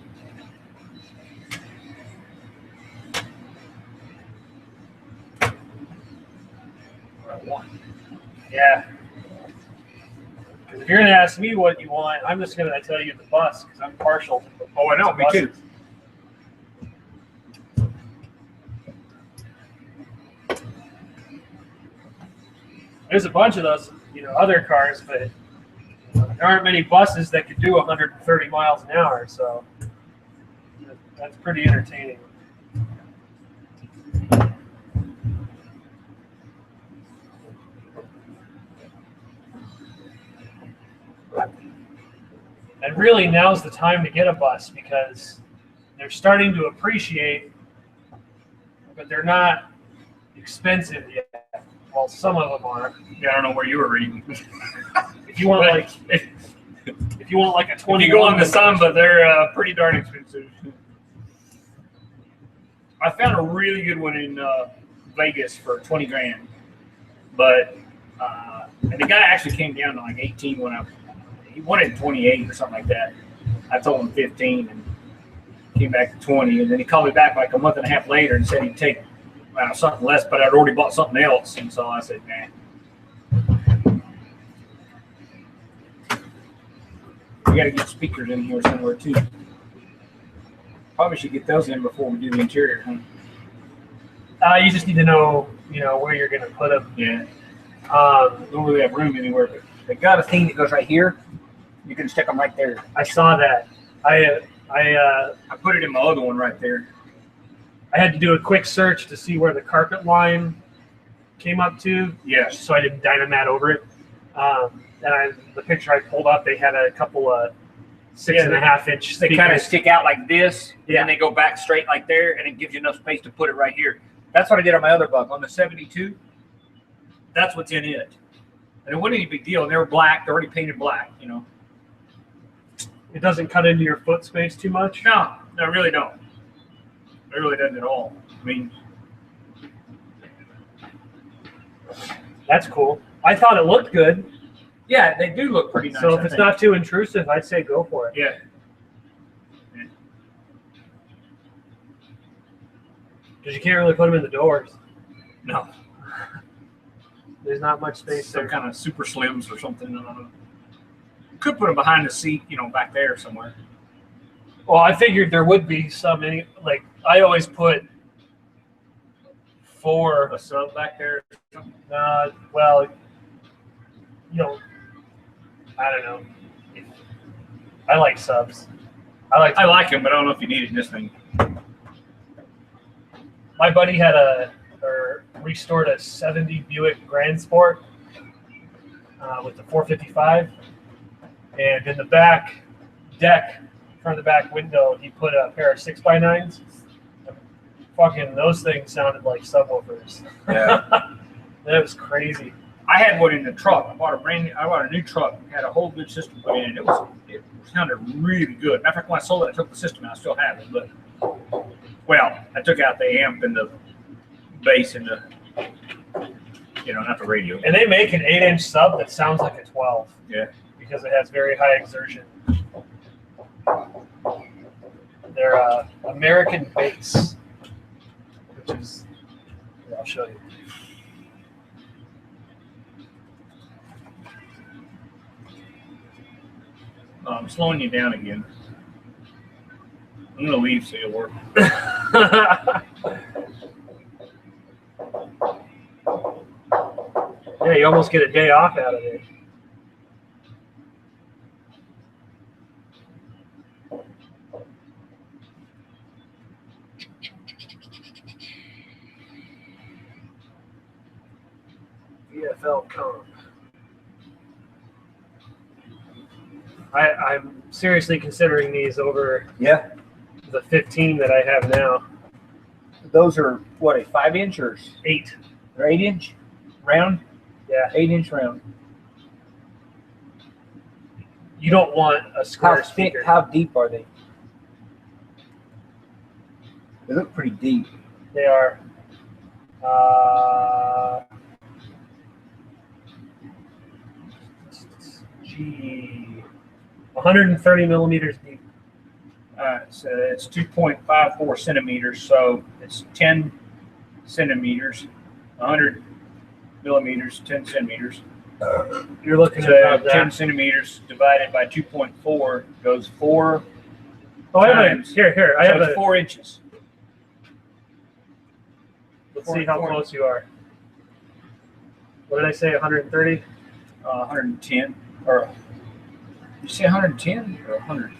What I want. Yeah. Because if you're going to ask me what you want, I'm just going to tell you the bus because I'm partial to the Oh, I know. Me too. There's a bunch of those, other cars, but there aren't many buses that could do 130 miles an hour, so that's pretty entertaining. And really, now's the time to get a bus because they're starting to appreciate, but they're not expensive yet. Well, some of them are. Yeah, I don't know where you were reading. If you want like a 20, if you go on the Samba, they're pretty darn expensive. I found a really good one in Vegas for 20 grand, but and the guy actually came down to like 18 when he wanted 28 or something like that. I told him 15 and came back to 20, and then he called me back like a month and a half later and said he'd take something less, but I'd already bought something else, and so I said, nah. We got to get speakers in here somewhere too. Probably should get those in before we do the interior. Huh? You just need to know, where you're going to put them. Yeah. Don't really have room anywhere, but they got a thing that goes right here. You can stick them right there. I saw that. I put it in my other one right there. I had to do a quick search to see where the carpet line came up to. Yes. So I didn't dynamat over it. The picture I pulled up, they had a couple of 6.5 inch. They kind of stick out like this, yeah. And they go back straight like there, and it gives you enough space to put it right here. That's what I did on my other buck on the 72. That's what's in it, and it wasn't any big deal. They were black; they're already painted black. It doesn't cut into your foot space too much. No, I really don't. It really doesn't at all. I mean, that's cool. I thought it looked good. Yeah, they do look pretty nice. So if it's not too intrusive, I'd say go for it. Yeah. Because you can't really put them in the doors. No. There's not much space Some there. kind of super slims or something. I don't know. Could put them behind the seat, back there somewhere. Well, I figured there would be some. I always put 4 A sub back there. Well, I don't know. I like subs. I like them, but I don't know if you need it in this thing. My buddy had restored a 70 Buick Grand Sport with the 455, and in the back deck, in front of the back window, he put a pair of 6x9s. Fucking those things sounded like subwoofers. Yeah. That was crazy. I had one in the truck. I bought a new truck. Had a whole good system put in. It sounded really good. Matter of fact, when I sold it, I took the system out. I still have it, but I took out the amp and the bass and the not the radio. And they make an 8-inch sub that sounds like a 12. Yeah. Because it has very high exertion. They're American bass, which is I'll show you. I'm slowing you down again. I'm gonna leave so you'll work. Yeah, you almost get a day off out of it. EFL comp. I'm seriously considering these over Yeah. the 15 that I have now. Those are what, a 5-inch or 8. they're 8-inch round? Yeah. 8-inch round. You don't want a square speaker. How deep are they? They look pretty deep. They are. Gee, 130 millimeters deep. So it's 2.54 centimeters, so it's 10 centimeters, 100 millimeters, 10 centimeters. You're looking at So about 10 that. centimeters divided by 2.4 goes 4 Oh, I have a, times. here. I So have it's a. 4 inches. Let's see how close you are. What did I say? 130? 110 or you say 110 or 100?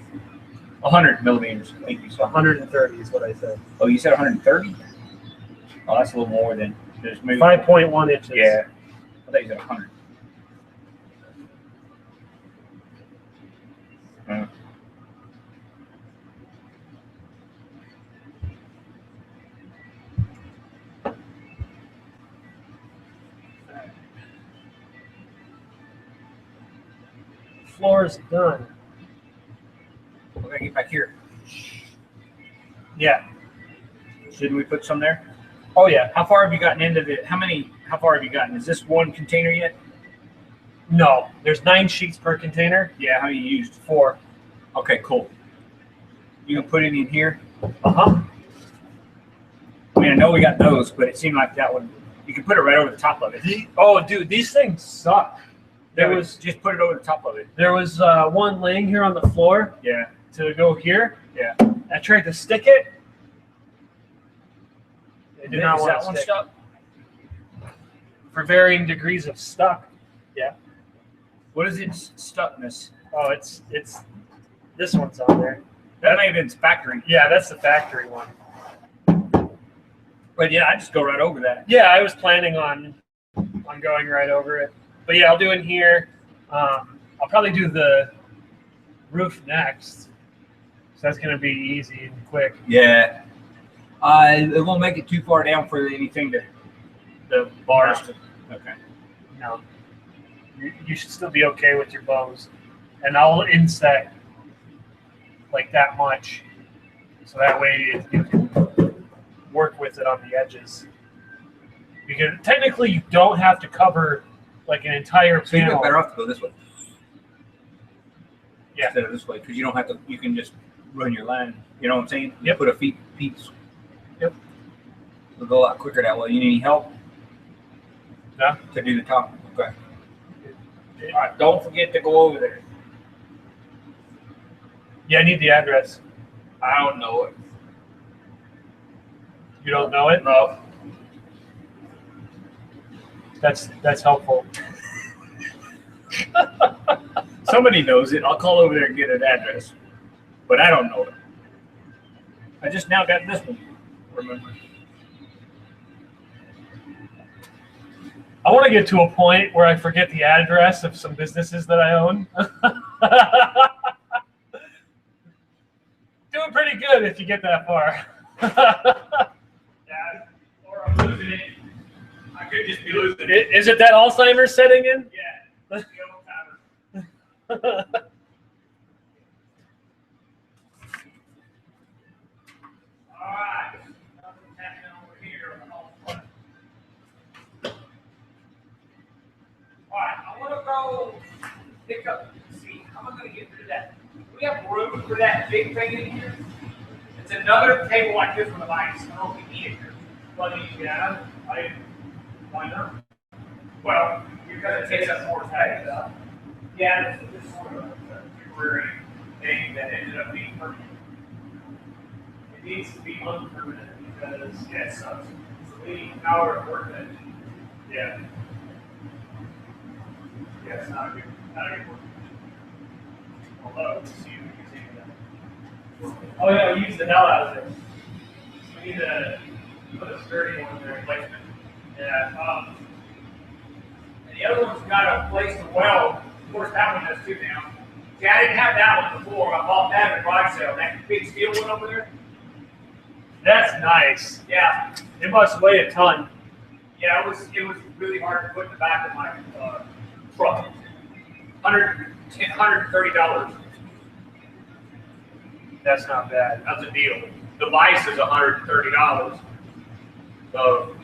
100 millimeters. Thank you. So 130 is what I said. oh, you said 130? Oh, that's a little more than there's maybe 5.1 inches. Yeah, I thought you said 100. Floor is done. We're gonna get back here. Yeah. Shouldn't we put some there? Oh yeah. How far have you gotten into the? How far have you gotten? Is this one container yet? No. There's 9 sheets per container. Yeah. How you used? 4. Okay, cool. You can put it in here. Uh-huh. I mean, I know we got those, but it seemed like that one. You can put it right over the top of it. Oh, dude, these things suck. There was just put it over the top of it. There was one laying here on the floor Yeah. to go here. Yeah. I tried to stick it. It did not Is want that to one stick. stuck? For varying degrees of stuck. What is its stuckness? Oh, it's this one's on there. That may have been factory. Yeah, that's the factory one. But yeah, I just go right over that. Yeah, I was planning on going right over it. But yeah, I'll do in here. I'll probably do the roof next. So that's going to be easy and quick. Yeah. It won't make it too far down for anything to the bars. No. Okay. No. You should still be okay with your bows. And I'll inset like that much. So that way you can work with it on the edges. Because technically you don't have to cover like an entire So you panel. got better off to go this way. Yeah. Instead of this way, because you don't have to. You can just run your line. You know what I'm saying? You Yep. put a piece. Yep. It'll go a lot quicker that way. You need any help? No. To do the top. Okay. All right. Don't forget to go over there. Yeah, I need the address. I don't know it. You don't know it? No. That's helpful. Somebody knows it. I'll call over there and get an address. But I don't know it. I just now got this one. Remember? I want to get to a point where I forget the address of some businesses that I own. Doing pretty good if you get that far. Yeah, or I'm losing it. I could just be losing it. Is it that Alzheimer's setting in? Yeah. Let's go, Tyler. All right. Nothing's happening over here on the home front. All right, I want to go pick up. See, how am I going to get rid of that? Do we have room for that big thing in here? It's another table like this with a mice. I don't know if we need it here. But yeah, why not? Well, because it takes up more space. Yeah, this is sort of a temporary thing that ended up being permanent. It needs to be unpermanent because yeah, it sucks. It's the leading power of work that yeah. Yeah, it's not a good work. Although see if we can take that. Oh yeah, we use the hell out of it. We need to put a sturdy one in their replacement. Yeah. And the other one's got a place to weld. Of course, that one does too now. See, I didn't have that one before. I bought that at a garage sale. That big steel one over there. That's nice. Yeah, It must weigh a ton. yeah. It was really hard to put in the back of my truck. $130. That's not bad. That's a deal. The vice is $130. So,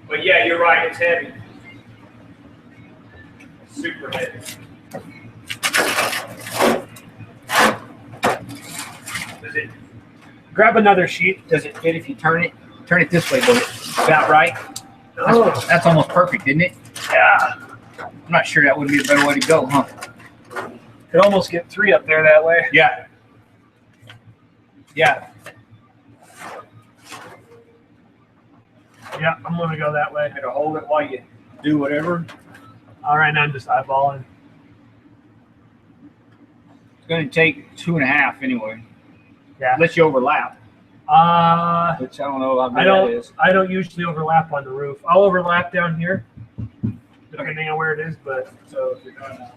but yeah, you're right. It's heavy. Super heavy. Does it? Grab another sheet. Does it fit if you turn it? Turn it this way, but it's about right. Oh, That's almost perfect, isn't it? yeah. I'm not sure that would be a better way to go, huh? Could almost get 3 up there that way. Yeah. Yeah. Yeah, I'm gonna go that way. Better hold it while you do whatever. All right, now I'm just eyeballing. It's going to take 2.5 anyway. Yeah. Unless you overlap. Which I don't know how big that is. I don't usually overlap on the roof. I'll overlap down here, depending on where it is. But So if you're doing that.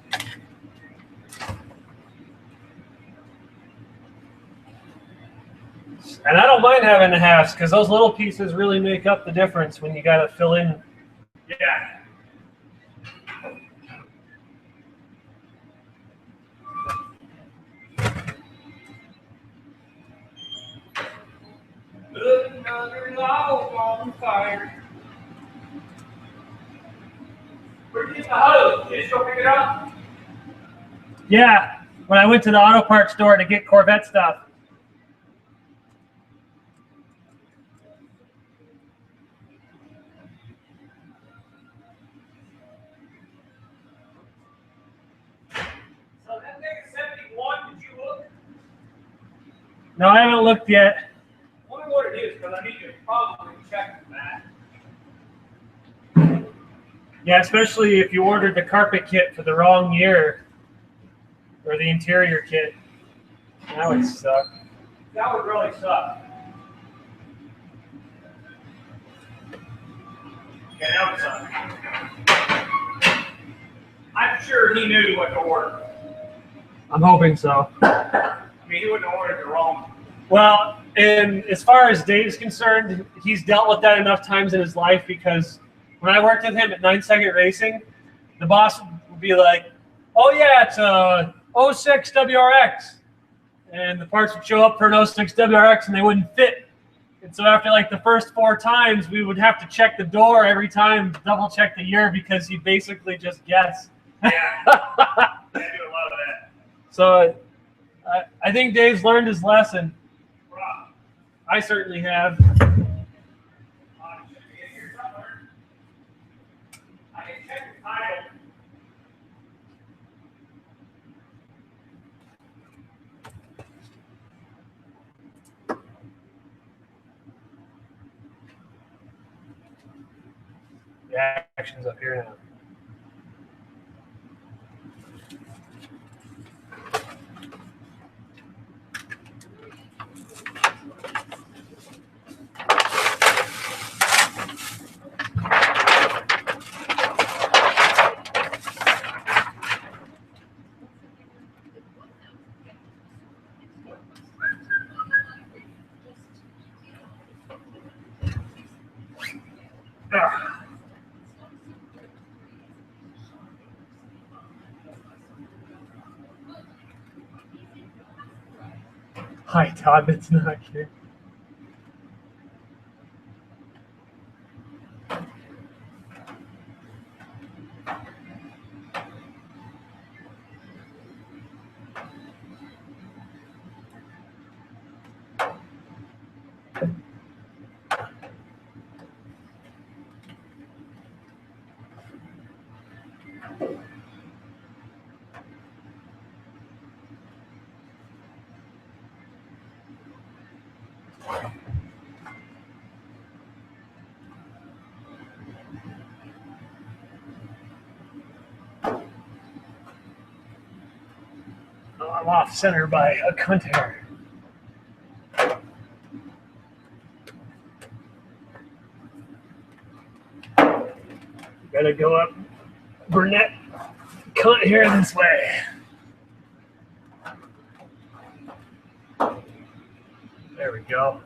and I don't mind having the halves because those little pieces really make up the difference when you got to fill in. Yeah. Another log on fire. Where'd you get the hose? You just go pick it up? Yeah, when I went to the auto parts store to get Corvette stuff. So that thing is 71. Did you look? No, I haven't looked yet. I wonder what it is, because I need to probably check that. Yeah, especially if you ordered the carpet kit for the wrong year or the interior kit. That would suck. That would really suck. Yeah, that would suck. I'm sure he knew what to order. I'm hoping so. I mean, he wouldn't have ordered the wrong. Well, and as far as Dave's concerned, he's dealt with that enough times in his life because when I worked with him at 9 Second Racing, the boss would be like, oh yeah, it's a 06 WRX. And the parts would show up for an 06 WRX and they wouldn't fit. And so after like the first 4 times, we would have to check the door every time, double check the year because he basically just guessed. Yeah. I do a lot of that. So I think Dave's learned his lesson. Rob, I certainly have. it should be in here somewhere. I can check the title. The action's up here now. Hi, Todd. It's not here. Oh, I'm off center by a cunt hair. Gotta go up Burnett cunt hair this way. we go.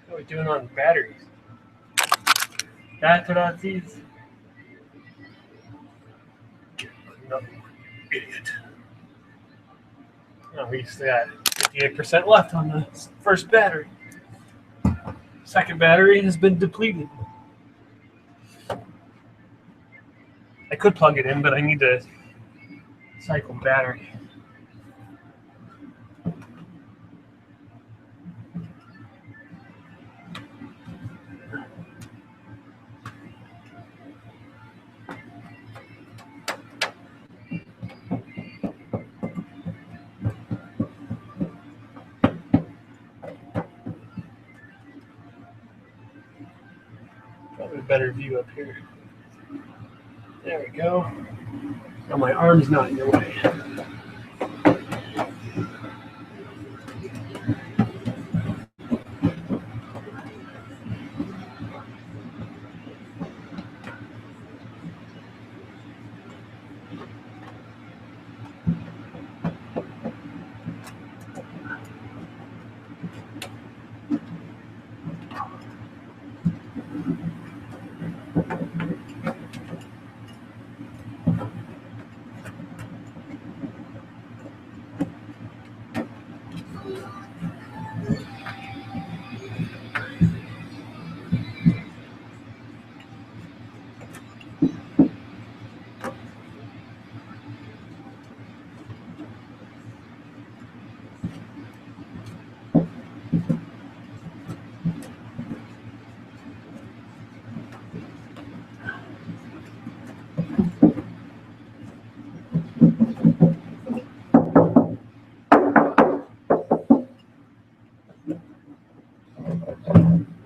What are we doing on batteries? That's what I see. No, idiot. Oh, we still got 58% left on the first battery. Second battery has been depleted. I could plug it in, but I need to cycle battery. Probably a better view up here. There we go. Now my arm's not in your way.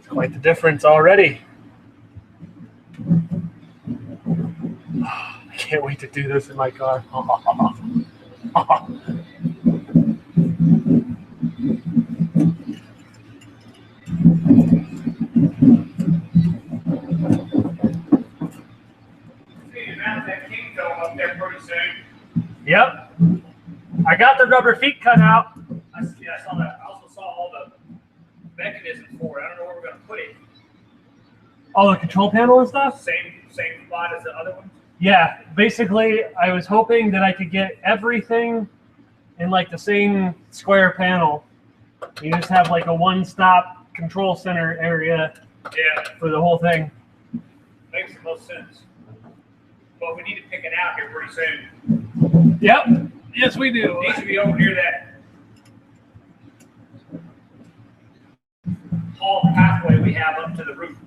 Quite the difference already. I can't wait to do this in my car. Yep. I got the rubber feet cut out. I saw that. I also saw all the mechanism for it. I don't know where we're going to put it. Oh, the control panel and stuff? Same spot as the other one? Yeah. Basically, I was hoping that I could get everything in like the same square panel. You just have like a one-stop control center area for the whole thing. Makes the most sense. But we need to pick it out here pretty soon. Yep. Yes, we do. It needs to be over near that tall pathway we have up to the roof.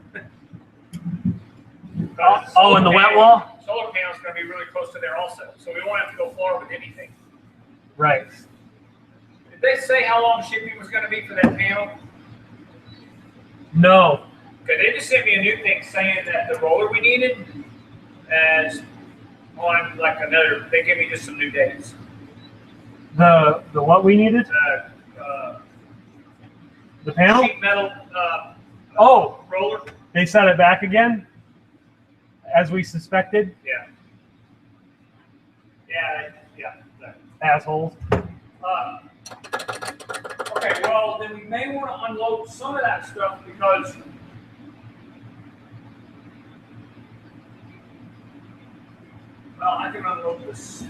Oh, and the wet wall? Solar panel's going to be really close to there also, so we won't have to go far with anything. Right. Did they say how long shipping was going to be for that panel? No. Okay, they just sent me a new thing saying that the roller we needed as on like another, they gave me just some new dates. The what we needed? The panel? Sheet metal roller. They set it back again, as we suspected. Yeah. assholes. Okay, well, then we may want to unload some of that stuff because I can unload this.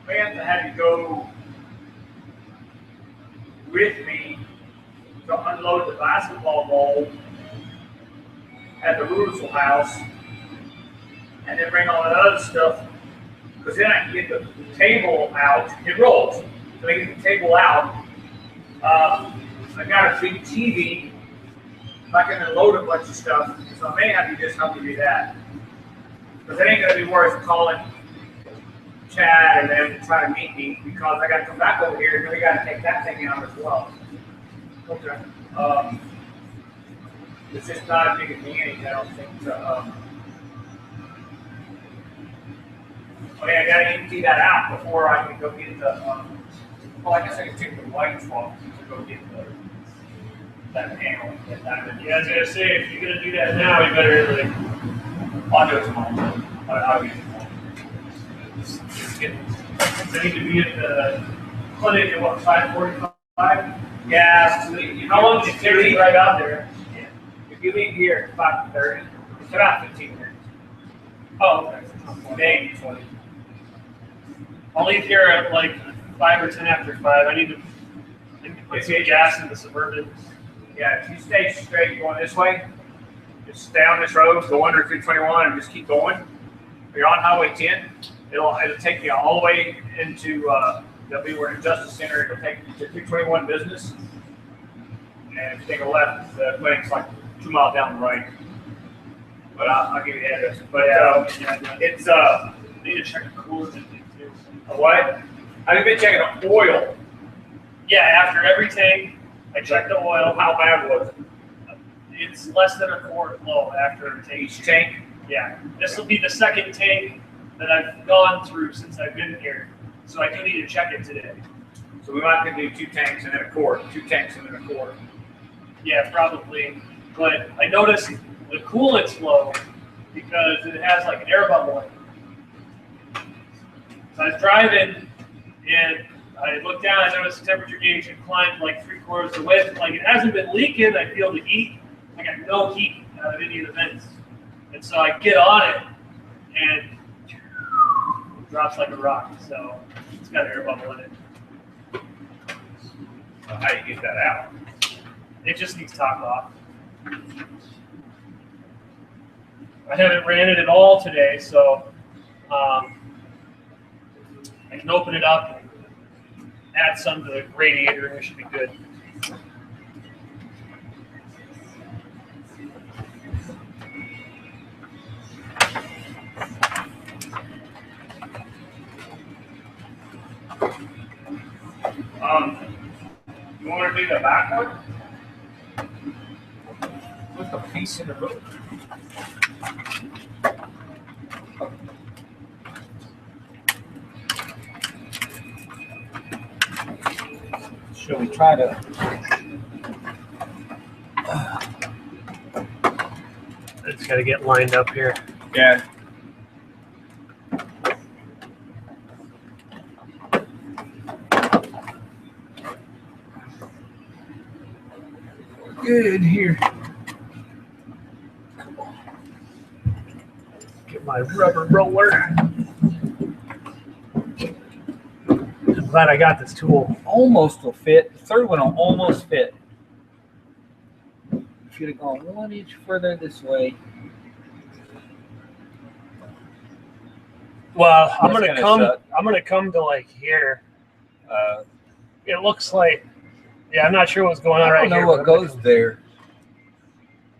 May have to have you go with me to unload the basketball goal at the Russell house and then bring all that other stuff because then I can get the table out. It rolls. So I get the table out. I got a big TV. I can unload a bunch of stuff. So I may have to just help me do that. Because it ain't going to be worth calling Chad and then try to meet me because I got to come back over here and then we got to take that thing out as well. Okay. It's just not a big advantage, I don't think. To, okay, I got to empty that out before I can go get the. Well, I guess I can take the lights off to go get that panel. Yeah, I was gonna say if you're gonna do that now, you better like. I'll do it tomorrow. I'll get it I need to be at the clinic at what 5:45. Yeah. How long did it take to drive out there? Yeah. If you leave here at 5:30, it's about 15 minutes. Oh, okay. Maybe 20. I'll leave here at like 5 or 10 after 5. I need to put some gas in the Suburban. Yeah, if you stay straight going this way, just stay on this road, go under 321 and just keep going. If you're on Highway 10, it'll take you all the way into, that'll be where the Justice Center, it'll take you to 321 Business. And if you take a left, the clinic's like 2 miles down the right. But I'll give you the address. But it's, I need to check the coolant in too. a what? I've been checking the oil. Yeah, after every tank, I check the oil. How bad was it? It's less than a quart low after a tank. Each tank? Yeah, this will be the second tank that I've gone through since I've been here. So I do need to check it today. So we might have to do 2 tanks and then a quart, 2 tanks and then a quart. Yeah, probably. But I noticed the coolant's low because it has like an air bubble in it. So I was driving and I looked down, I noticed the temperature gauge had climbed like 3/4 of the way. Like it hasn't been leaking, I feel the heat. I got no heat out of any of the vents. And so I get on it and it drops like a rock. So it's got an air bubble in it. So how do you get that out? It just needs top off. I haven't ran it at all today, so I can open it up and add some to the radiator and it should be good. You want to do the back one? Put the piece in the road. Shall we try to? It's got to get lined up here. Yeah. Good here. Get my rubber roller. I'm glad I got this tool. Almost will fit. The third one will almost fit. If you'd have gone 1 inch further this way. Well, I'm That's gonna gonna come. suck. I'm gonna come to like here. It looks like. Yeah, I'm not sure what's going on I right don't know here. what but I'm goes there.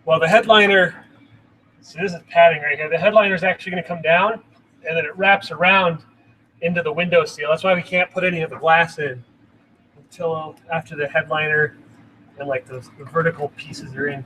Well, the headliner. So this is padding right here. The headliner is actually going to come down, and then it wraps around into the window seal. That's why we can't put any of the glass in until after the headliner and like the vertical pieces are in.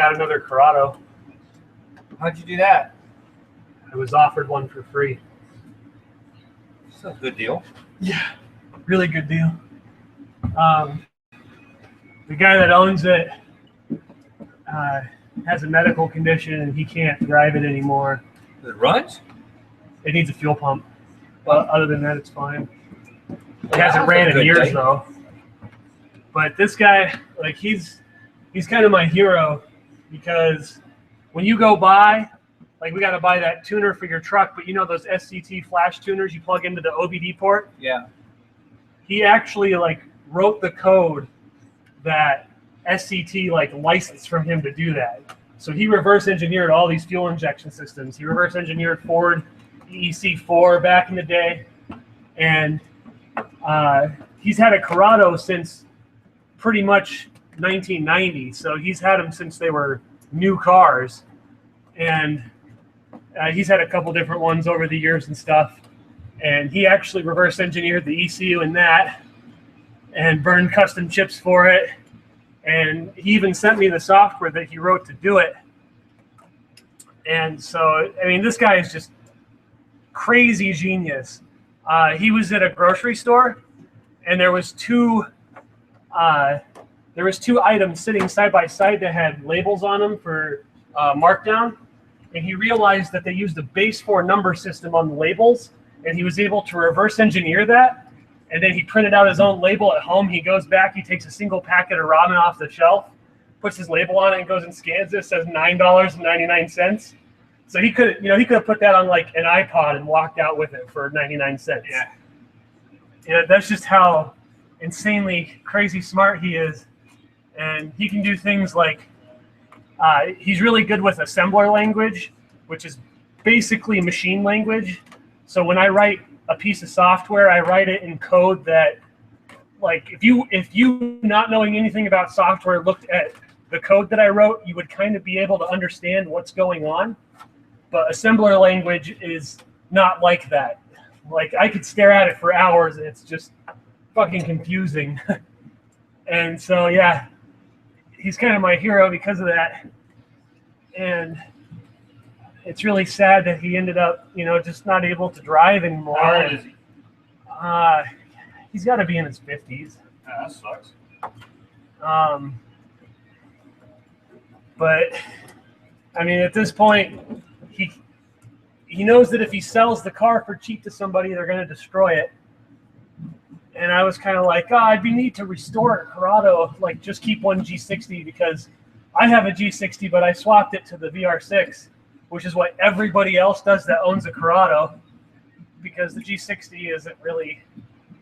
got another Corrado. How'd you do that? I was offered one for free. It's a good deal. Yeah, really good deal. The guy that owns it has a medical condition and he can't drive it anymore. It runs? It needs a fuel pump, but other than that, it's fine. It Yeah, hasn't that's ran a in good years day. though. But this guy, like, he's kind of my hero because when you go buy, like, we got to buy that tuner for your truck, but you know those SCT flash tuners you plug into the OBD port? Yeah. He actually, like, wrote the code that SCT, like, licensed from him to do that. So he reverse engineered all these fuel injection systems. He reverse engineered Ford EC4 back in the day. And he's had a Corrado since pretty much 1990. So he's had them since they were new cars. And he's had a couple different ones over the years and stuff. And he actually reverse engineered the ECU in that and burned custom chips for it. And he even sent me the software that he wrote to do it. And so, I mean, this guy is just crazy genius. He was at a grocery store, and there was two items sitting side by side that had labels on them for markdown. And he realized that they used a base 4 number system on the labels, and he was able to reverse engineer that. And then he printed out his own label at home. He goes back, he takes a single packet of ramen off the shelf, puts his label on it, and goes and scans it. Says $9.99. So he could have put that on like an iPod and walked out with it for 99 cents. Yeah, that's just how insanely crazy smart he is. And he can do things like he's really good with assembler language, which is basically machine language. So when I write a piece of software, I write it in code that, like, if you not knowing anything about software looked at the code that I wrote, you would kind of be able to understand what's going on. But assembler language is not like that. Like, I could stare at it for hours and it's just fucking confusing. And so, yeah, he's kind of my hero because of that. And it's really sad that he ended up, just not able to drive anymore. How old is he? He's got to be in his 50s. Yeah, that sucks. But I mean, at this point, he knows that if he sells the car for cheap to somebody, they're going to destroy it. And I was kind of like, it'd be neat to restore a Corrado, like just keep one G60, because I have a G60, but I swapped it to the VR6, which is what everybody else does that owns a Corrado, because the G60 isn't really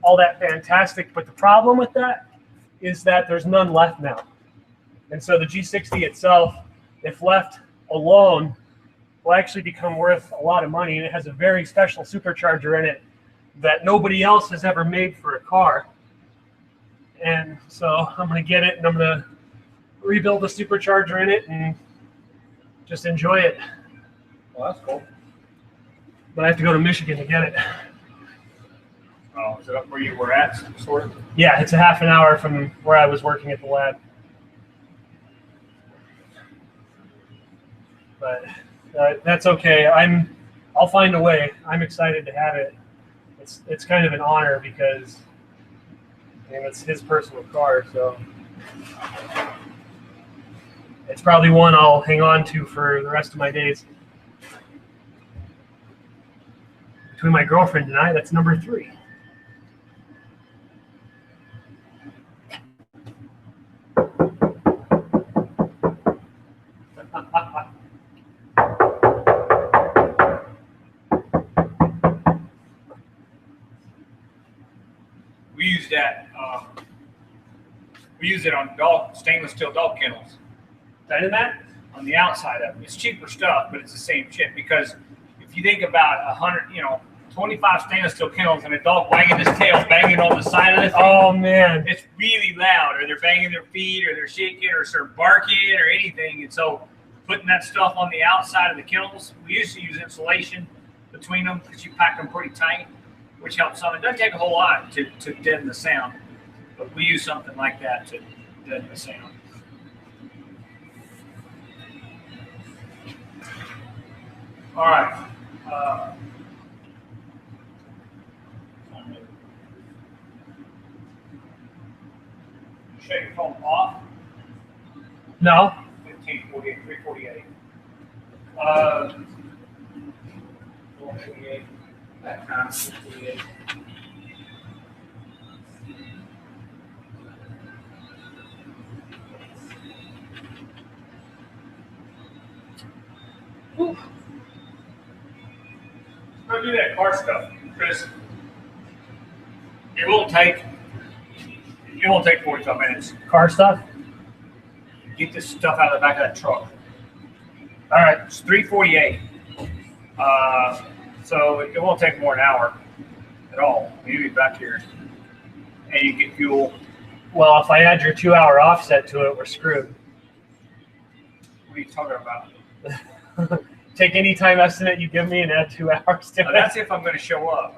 all that fantastic. But the problem with that is that there's none left now. And so the G60 itself, if left alone, will actually become worth a lot of money. And it has a very special supercharger in it that nobody else has ever made for a car. And so I'm going to get it, and I'm going to rebuild the supercharger in it and just enjoy it. Well, that's cool. But I have to go to Michigan to get it. Oh, is it up where you were at, sort of? Yeah, it's a half an hour from where I was working at the lab. But that's okay. I'll find a way. I'm excited to have it. It's kind of an honor because, it's his personal car, so it's probably one I'll hang on to for the rest of my days. Between my girlfriend and I, that's number 3. We use it on stainless steel dog kennels. Dynamat? On the outside of them. It's cheaper stuff, but it's the same chip, because if you think about 25 stainless steel kennels and a dog wagging his tail, banging on the side of the thing. Oh, man. It's really loud, or they're banging their feet, or they're shaking, or they're barking, or anything. And so putting that stuff on the outside of the kennels, we used to use insulation between them because you pack them pretty tight, which helps some. It doesn't take a whole lot to deaden the sound, but we use something like that to deaden the sound. All right. Shut your phone off. No. 1548, 348. 148. That time 48. Go do that car stuff, Chris. It won't take 45 minutes. Car stuff? Get this stuff out of the back of that truck. All right, it's 3:48. So it won't take more than an hour at all. You'll be back here, and you get fuel. Well, if I add your 2-hour offset to it, we're screwed. What are you talking about? Take any time estimate you give me and add 2 hours to it. That's if I'm going to show up.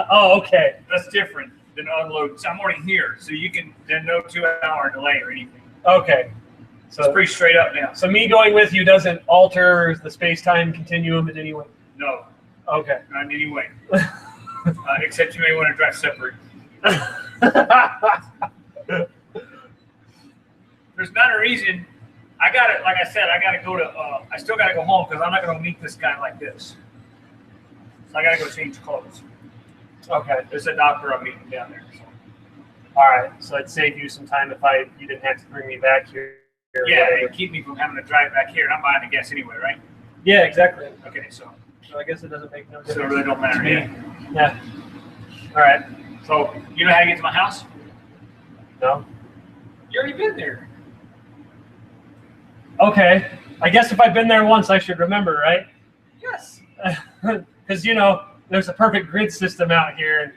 Oh, okay. That's different than unload. So I'm already here, so you can. There's no 2-hour delay or anything. Okay. So It's pretty straight up now. So me going with you doesn't alter the space-time continuum in any way? No, Okay. not in any way. Except you may want to drive separate. There's not a reason. I got it. Like I said, I got to go to. I still got to go home because I'm not going to meet this guy like this. So I got to go change clothes. Okay. There's a doctor I'm meeting down there. So. All right. So it'd save you some time if you didn't have to bring me back here. Or Yeah, whatever. and keep me from having to drive back here. And I'm buying the gas anyway, right? Yeah, exactly. Okay, so I guess it doesn't make no it difference. really don't matter. Yeah. Yeah. All right. So you know how to get to my house? No. You already been there. Okay. I guess if I've been there once, I should remember, right? Yes. Because, there's a perfect grid system out here, and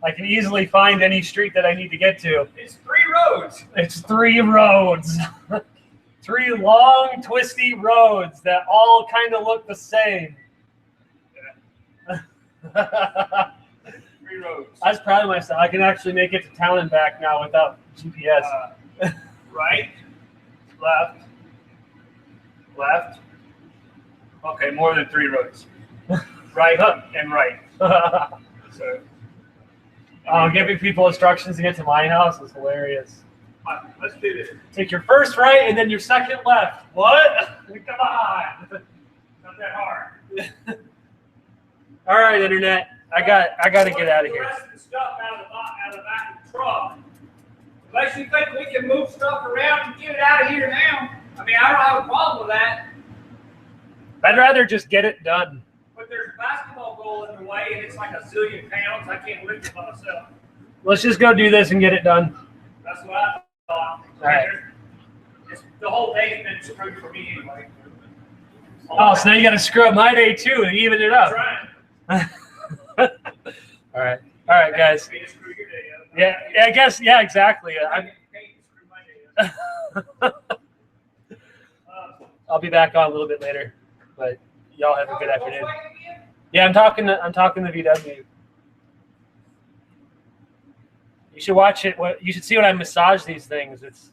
I can easily find any street that I need to get to. It's 3 roads. It's 3 roads. 3 long, twisty roads that all kind of look the same. Yeah. 3 roads. I was proud of myself. I can actually make it to town and back now without GPS. Right, left, left. Okay, more than 3 roads. Right and right. So, Giving people instructions to get to my house is hilarious. let's do this. Take your first right and then your second left. What? Come on. Not that hard. All right, internet. I got to get out of The here. rest of the stuff out of the back of the truck. Unless you think we can move stuff around and get it out of here now. I mean, I don't have a problem with that. I'd rather just get it done. But there's a basketball goal in the way, and it's like a zillion pounds. I can't lift it by myself. Let's just go do this and get it done. That's what I thought. All right. The whole day's been screwed for me anyway. Oh, so now you got to screw up my day too and even it up. All right, guys. Screw your day up. Yeah, I guess. Yeah, exactly. I'll be back on a little bit later, but y'all have a good afternoon. Yeah, I'm talking to VW. You should watch it. You should see when I massage these things. It's